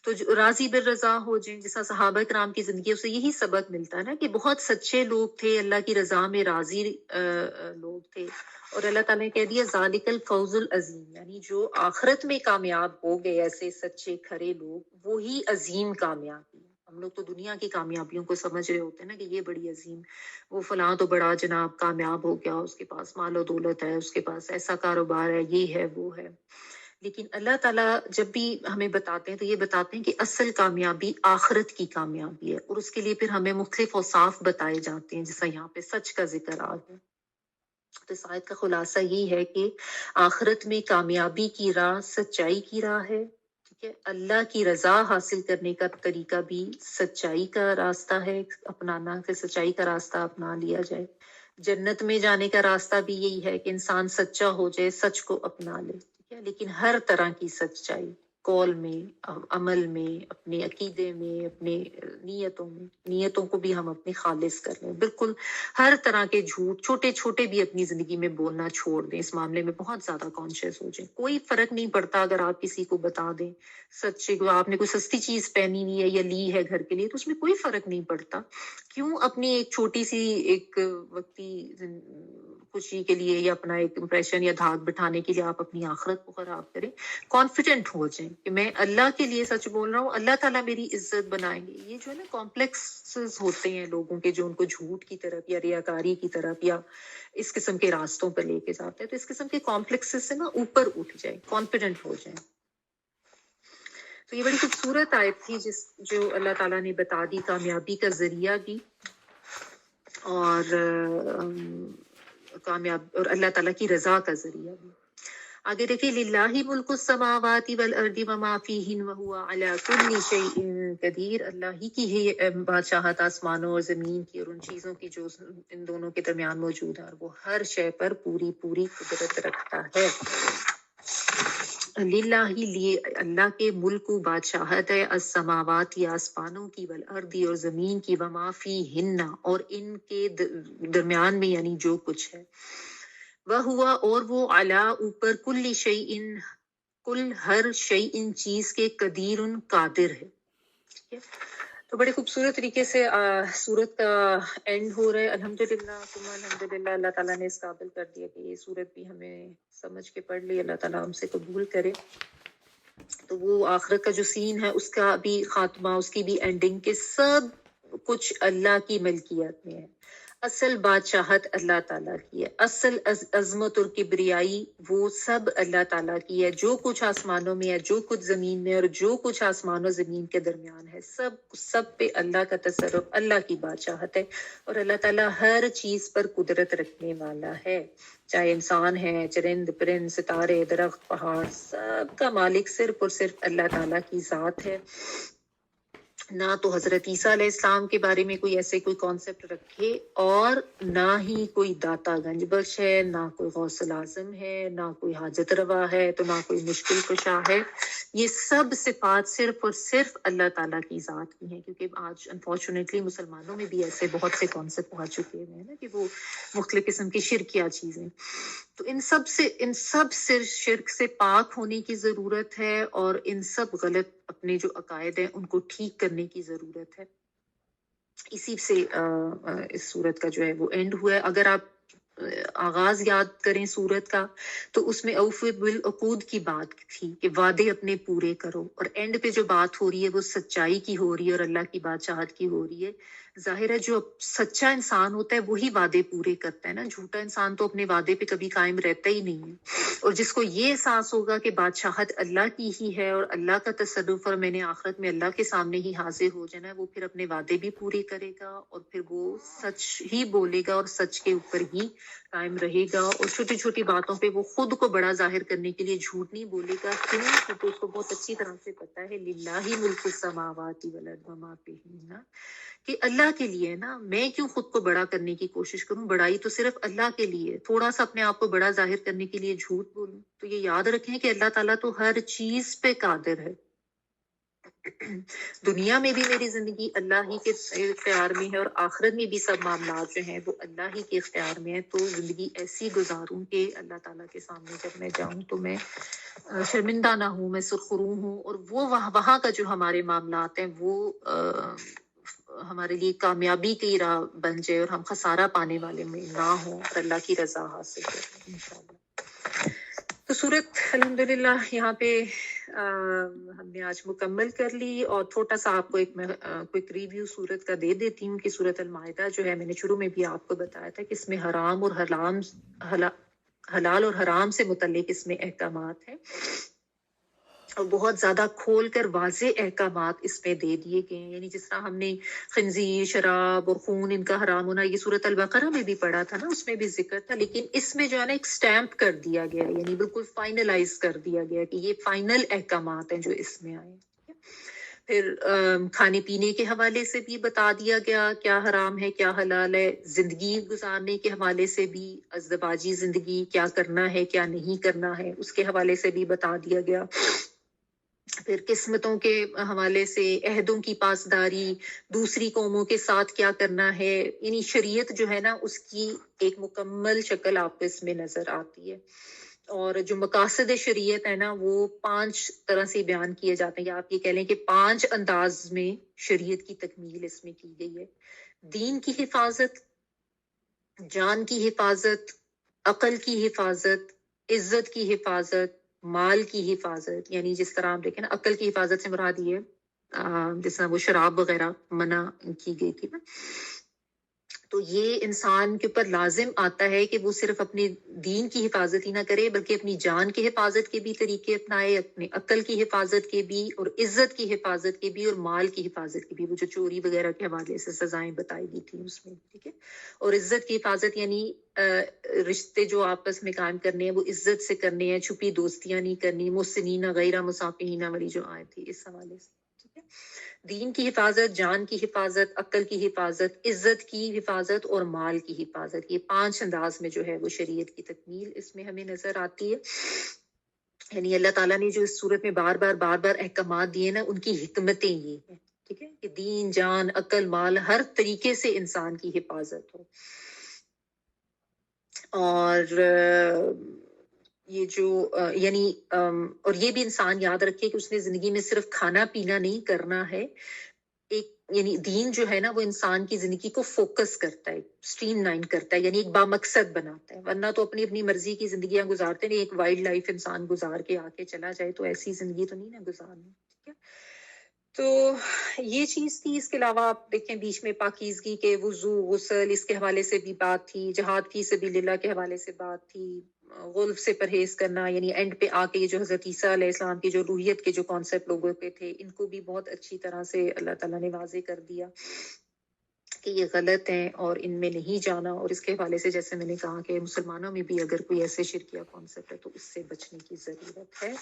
S2: تو جو راضی بر رضا ہو جائیں، جیسا صحابہ کرام کی زندگی اسے یہی سبق ملتا ہے نا کہ بہت سچے لوگ تھے، اللہ کی رضا میں راضی لوگ تھے، اور اللہ تعالیٰ نے کہہ دیا ذالک الفوز العظیم، یعنی جو آخرت میں کامیاب ہو گئے ایسے سچے کھرے لوگ، وہی عظیم کامیابی ہے۔ ہم لوگ تو دنیا کی کامیابیوں کو سمجھ رہے ہوتے ہیں نا کہ یہ بڑی عظیم، وہ فلاں تو بڑا جناب کامیاب ہو گیا، اس کے پاس مال و دولت ہے، اس کے پاس ایسا کاروبار ہے، یہ ہے وہ ہے۔ لیکن اللہ تعالیٰ جب بھی ہمیں بتاتے ہیں تو یہ بتاتے ہیں کہ اصل کامیابی آخرت کی کامیابی ہے، اور اس کے لیے پھر ہمیں مختلف اوصاف بتائے جاتے ہیں، جیسا یہاں پہ سچ کا ذکر آ گیا۔ تو اس آیت کا خلاصہ یہ ہے کہ آخرت میں کامیابی کی راہ سچائی کی راہ ہے، ٹھیک ہے، اللہ کی رضا حاصل کرنے کا طریقہ بھی سچائی کا راستہ ہے، اپنانا کہ سچائی کا راستہ اپنا لیا جائے۔ جنت میں جانے کا راستہ بھی یہی ہے کہ انسان سچا ہو جائے، سچ کو اپنا لے، ٹھیک ہے، لیکن ہر طرح کی سچائی، قول میں، عمل میں، اپنے عقیدے میں، اپنے نیتوں کو بھی ہم اپنے خالص کر لیں، بالکل ہر طرح کے جھوٹ چھوٹے چھوٹے بھی اپنی زندگی میں بولنا چھوڑ دیں، اس معاملے میں بہت زیادہ کانشیس ہو جائیں۔ کوئی فرق نہیں پڑتا اگر آپ کسی کو بتا دیں سچے کو، آپ نے کوئی سستی چیز پہنی نہیں ہے یا لی ہے گھر کے لیے تو اس میں کوئی فرق نہیں پڑتا، کیوں اپنی ایک چھوٹی سی ایک وقتی خوشی کے لیے یا اپنا ایک امپریشن یا دھاگ بٹھانے کے لیے آپ اپنی آخرت کو خراب کریں۔ کانفیڈنٹ ہو جائیں کہ میں اللہ کے لیے سچ بول رہا ہوں، اللہ تعالیٰ میری عزت بنائیں گے۔ یہ جو ہے نا کمپلیکسز ہوتے ہیں لوگوں کے، جو ان کو جھوٹ کی طرف یا ریاکاری کی طرف یا اس قسم کے راستوں پر لے کے جاتے ہیں، تو اس قسم کے کمپلیکسز سے نا اوپر اٹھ جائیں، کانفیڈنٹ ہو جائیں۔ تو یہ بڑی خوبصورت آیت تھی جو اللہ تعالیٰ نے بتا دی کامیابی کا ذریعہ بھی، اور کامیاب اور اللہ تعالیٰ کی رضا کا ذریعہ بھی۔ آگے دیکھیں للہ ملک السماوات والارض وما فیہن وہو علی کل شیء قدیر، اللہ ہی کی ہے بادشاہت آسمانوں اور زمین کی اور ان چیزوں کی جو ان دونوں کے درمیان موجود ہے، اور وہ ہر شے پر پوری پوری قدرت رکھتا ہے۔ للہ لیے اللہ کے ملک و بادشاہت ہے، السماوات یا آسمانوں کی، والارض اور زمین کی، وما فیہن اور ان کے درمیان میں یعنی جو کچھ ہے، وہ ہوا اور وہ علا اوپر کل شیء کل ہر شیء چیز کے قدیر قادر ہے، ٹھیک ہے۔ تو بڑے خوبصورت طریقے سے سورت کا اینڈ ہو رہا ہے، الحمدللہ ثم الحمدللہ۔ اللہ تعالیٰ نے اس قابل کر دیا کہ یہ سورت بھی ہمیں سمجھ کے پڑھ لی، اللہ تعالیٰ ہم سے قبول کرے۔ تو وہ آخرت کا جو سین ہے اس کا بھی خاتمہ، اس کی بھی اینڈنگ، کہ سب کچھ اللہ کی ملکیت میں ہے، اصل بادشاہت اللہ تعالیٰ کی ہے، اصل عظمت اور کبریائی وہ سب اللہ تعالیٰ کی ہے، جو کچھ آسمانوں میں ہے، جو کچھ زمین میں، اور جو کچھ آسمان و زمین کے درمیان ہے، سب پہ اللہ کا تصرف، اللہ کی بادشاہت ہے، اور اللہ تعالیٰ ہر چیز پر قدرت رکھنے والا ہے، چاہے انسان ہے، چرند پرند، ستارے، درخت، پہاڑ، سب کا مالک صرف اور صرف اللہ تعالیٰ کی ذات ہے۔ نہ تو حضرت عیسیٰ علیہ السلام کے بارے میں کوئی ایسے کوئی کانسیپٹ رکھے، اور نہ ہی کوئی داتا گنج بخش ہے، نہ کوئی غوث العظم ہے، نہ کوئی حاجت روا ہے، تو نہ کوئی مشکل کشا ہے۔ یہ سب صفات صرف اور صرف اللہ تعالیٰ کی ذات کی ہیں، کیونکہ آج انفارچونیٹلی مسلمانوں میں بھی ایسے بہت سے کانسیپٹ آ چکے ہیں نا کہ وہ مختلف قسم کی شرکیہ چیزیں، تو ان سب سے شرک سے پاک ہونے کی ضرورت ہے، اور ان سب غلط اپنے جو عقائد ہیں ان کو ٹھیک کرنے کی ضرورت ہے۔ اسی سے اس سورت کا جو ہے وہ اینڈ ہوا ہے۔ اگر آپ آغاز یاد کریں سورت کا تو اس میں اوف بالعقود کی بات تھی کہ وعدے اپنے پورے کرو، اور اینڈ پہ جو بات ہو رہی ہے وہ سچائی کی ہو رہی ہے اور اللہ کی بادشاہت کی ہو رہی ہے۔ ظاہر ہے جو سچا انسان ہوتا ہے وہی وعدے پورے کرتا ہے نا، جھوٹا انسان تو اپنے وعدے پہ کبھی قائم رہتا ہی نہیں ہے۔ اور جس کو یہ احساس ہوگا کہ بادشاہت اللہ کی ہی ہے اور اللہ کا تصرف، اور میں نے آخرت میں اللہ کے سامنے ہی حاضر ہو جانا ہے، وہ پھر اپنے وعدے بھی پورے کرے گا، اور پھر وہ سچ ہی بولے گا اور سچ کے اوپر ہی قائم رہے گا، اور چھوٹی چھوٹی باتوں پہ وہ خود کو بڑا ظاہر کرنے کے لیے جھوٹ نہیں بولے گا۔ کیوں؟ کیونکہ اس کو بہت اچھی طرح سے پتا ہے للہ ملک السماوات والارض وما فیہن، کہ اللہ کے لیے نا، میں کیوں خود کو بڑا کرنے کی کوشش کروں، بڑائی تو صرف اللہ کے لیے، تھوڑا سا اپنے آپ کو بڑا ظاہر کرنے کے لیے جھوٹ بولوں۔ تو یہ یاد رکھیں کہ اللہ تعالیٰ تو ہر چیز پہ قادر ہے، دنیا میں بھی میری زندگی اللہ ہی کے اختیار میں ہے اور آخرت میں بھی سب معاملات جو ہیں وہ اللہ ہی کے اختیار میں ہیں، تو زندگی ایسی گزاروں کہ اللہ تعالیٰ کے سامنے جب میں جاؤں تو میں شرمندہ نہ ہوں، میں سرخرو ہوں، اور وہ وہاں کا جو ہمارے معاملات ہیں وہ ہمارے لیے کامیابی کی راہ بن جائے اور ہم خسارہ پانے والے میں نہ ہوں اور اللہ کی رضا حاصل کریں انشاءاللہ۔ تو سورت الحمدللہ یہاں پہ ہم نے آج مکمل کر لی، اور چھوٹا سا آپ کو ایک میں کوئک ریویو سورت کا دے دیتی ہوں کہ سورت المائدہ جو ہے، میں نے شروع میں بھی آپ کو بتایا تھا کہ اس میں حرام اور حلال اور حرام سے متعلق اس میں احکامات ہیں، اور بہت زیادہ کھول کر واضح احکامات اس میں دے دیے گئے ہیں، یعنی جس طرح ہم نے خنزیر، شراب اور خون ان کا حرام ہونا یہ سورۃ البقرہ میں بھی پڑھا تھا نا، اس میں بھی ذکر تھا، لیکن اس میں جو ہے نا ایک سٹیمپ کر دیا گیا، یعنی بالکل فائنلائز کر دیا گیا کہ یہ فائنل احکامات ہیں جو اس میں آئے۔ پھر کھانے پینے کے حوالے سے بھی بتا دیا گیا کیا حرام ہے کیا حلال ہے، زندگی گزارنے کے حوالے سے بھی ازدواجی زندگی کیا کرنا ہے کیا نہیں کرنا ہے اس کے حوالے سے بھی بتا دیا گیا۔ پھر قسمتوں کے حوالے سے عہدوں کی پاسداری، دوسری قوموں کے ساتھ کیا کرنا ہے، یعنی شریعت جو ہے نا اس کی ایک مکمل شکل آپ کو اس میں نظر آتی ہے۔ اور جو مقاصد شریعت ہے نا وہ 5 طرح سے بیان کیے جاتے ہیں، یا آپ یہ کہہ لیں کہ 5 انداز میں شریعت کی تکمیل اس میں کی گئی ہے۔ دین کی حفاظت، جان کی حفاظت، عقل کی حفاظت، عزت کی حفاظت، مال کی حفاظت، یعنی جس طرح آپ دیکھیں نا عقل کی حفاظت سے مراد یہ جس طرح وہ شراب وغیرہ منع کی گئی تھی نا، تو یہ انسان کے اوپر لازم آتا ہے کہ وہ صرف اپنے دین کی حفاظت ہی نہ کرے بلکہ اپنی جان کی حفاظت کے بھی طریقے اپنائے، اپنے عقل کی حفاظت کے بھی، اور عزت کی حفاظت کے بھی، اور مال کی حفاظت کے بھی، وہ جو چوری وغیرہ کے حوالے سے سزائیں بتائی گئی تھی اس میں، ٹھیک ہے۔ اور عزت کی حفاظت یعنی رشتے جو آپس میں قائم کرنے ہیں وہ عزت سے کرنے ہیں، چھپی دوستیاں نہیں کرنی، محسنین غیر مصافحین والی جو آئے تھی اس حوالے سے، ٹھیک ہے۔ دین کی حفاظت، جان کی حفاظت، عقل کی حفاظت، عزت کی حفاظت اور مال کی حفاظت، یہ 5 انداز میں جو ہے وہ شریعت کی تکمیل اس میں ہمیں نظر آتی ہے۔ یعنی اللہ تعالیٰ نے جو اس صورت میں بار بار احکامات دیے نا ان کی حکمتیں یہ ہیں، ٹھیک ہے، کہ دین، جان، عقل، مال ہر طریقے سے انسان کی حفاظت ہو۔ اور یہ جو یعنی اور یہ بھی انسان یاد رکھے کہ اس نے زندگی میں صرف کھانا پینا نہیں کرنا ہے، ایک یعنی دین جو ہے نا وہ انسان کی زندگی کو فوکس کرتا ہے، سٹریم لائن کرتا ہے، یعنی ایک بامقصد بناتا ہے، ورنہ تو اپنی مرضی کی زندگیاں گزارتے نہیں، ایک وائلڈ لائف انسان گزار کے آ کے چلا جائے تو ایسی زندگی تو نہیں نا گزارنی، ٹھیک ہے۔ تو یہ چیز تھی، اس کے علاوہ آپ دیکھیں بیچ میں پاکیزگی کے وضو، غسل، اس کے حوالے سے بھی بات تھی، جہاد فی سبیل اللہ کے حوالے سے بات تھی، غلف سے پرہیز کرنا، یعنی اینڈ پہ آ کے یہ جو حضرت عیسیٰ علیہ السلام کی جو روحیت کے جو کانسیپٹ لوگوں پہ تھے ان کو بھی بہت اچھی طرح سے اللہ تعالیٰ نے واضح کر دیا کہ یہ غلط ہیں اور ان میں نہیں جانا، اور اس کے حوالے سے جیسے میں نے کہا کہ مسلمانوں میں بھی اگر کوئی ایسے شرکیہ کانسیپٹ ہے تو اس سے بچنے کی ضرورت ہے۔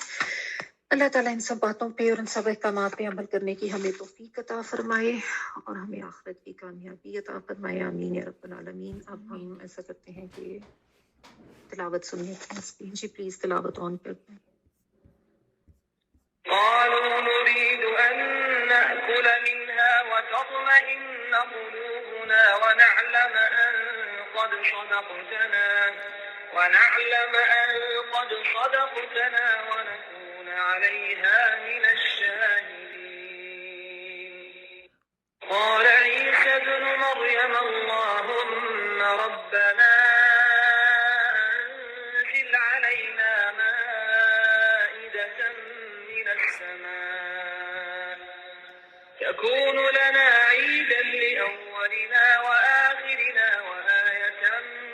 S2: اللہ تعالیٰ ان سب باتوں پہ اور ان سب احکامات پہ عمل کرنے کی ہمیں توفیق عطا فرمائے اور ہمیں آخرت کی کامیابی عطا فرمائے، آمین یا رب العالمین۔ اب ہم ایسا کرتے ہیں کہ تلاوت سننے کی، جی پلیز تلاوت آن کر دیں۔
S1: قالوا نريد أن نأكل منها وتطمئن قلوبنا ونعلم أن قد صدقتنا ونكون عليها من الشاهدين. قال عيسى ابن مريم اللهم ربنا أنزل علينا مائدة من السماء تكون لنا عيدا لأولنا وآخرنا وآية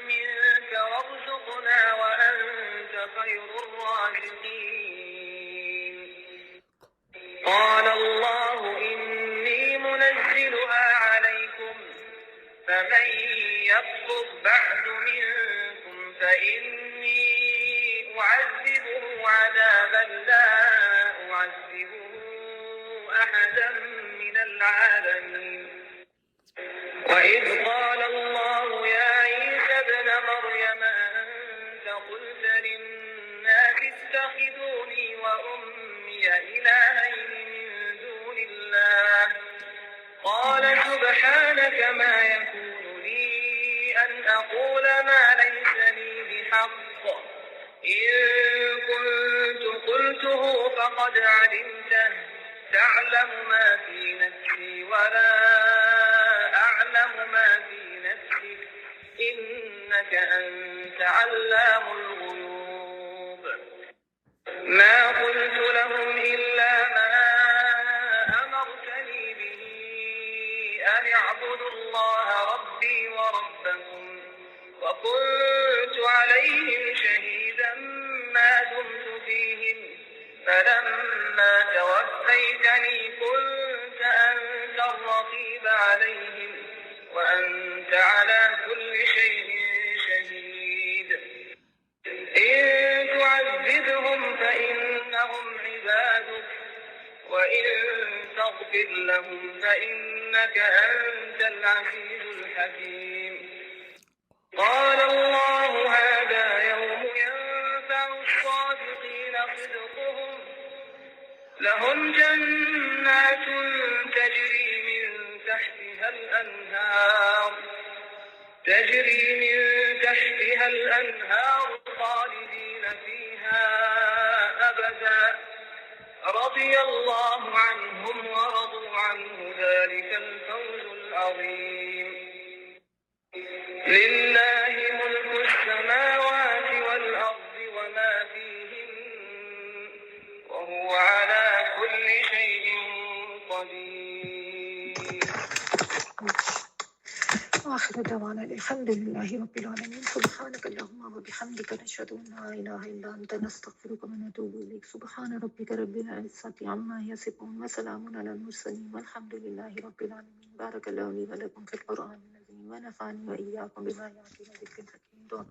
S1: منك وارزقنا وأنت خير الرازقين. قال الله إني منزلها عليكم فمن يكفر بعد منكم فإني أعذبه عذابا لا أعذبه أحدا من العالمين. وإذ قال الله يا عيسى ابن مريم أنت قلت للناس اتخذوني وأمي إلهين من دون سبحانك ما يكون لي أن أقول ما ليس لي بحق إن كنت قلته فقد علمته تعلم ما في نفسي ولا أعلم ما في نفسك إنك أنت علام الغيوب ما قلت لهم إلا ما أمرتني به أن اعبدوا الله ربي وربكم وكنت عليهم شهيدا ما دمت فيهم فلما توفيتني كنت أنت الرقيب عليهم وأنت على كل شيء شهيد إن تعذبهم فإنهم عبادك وإن تغفر لهم فإنك أنت العزيز الحكيم قال الله هذا يوم ينفع الصادقين صدقهم لهم جنات تجري من تحتها الأنهار خالدين فيها أبدا رضي الله عنهم ورضوا عنه ذلك الفوز العظيم لله ملك السماوات والأرض وما فيهن وهو على كل شيء قدير
S2: آخر دعوانا الحمد لله رب العالمين سبحانك اللهم وبحمدك نشهد أن لا إله إلا أنت نستغفرك ونتوب إليك سبحان ربك رب العزة عما يصفون وسلام على المرسلين والحمد لله رب العالمين بارك الله لي ولكم في القرآن العظيم ونفعني وإياكم بما يأتي من ذكر حكيم دعاء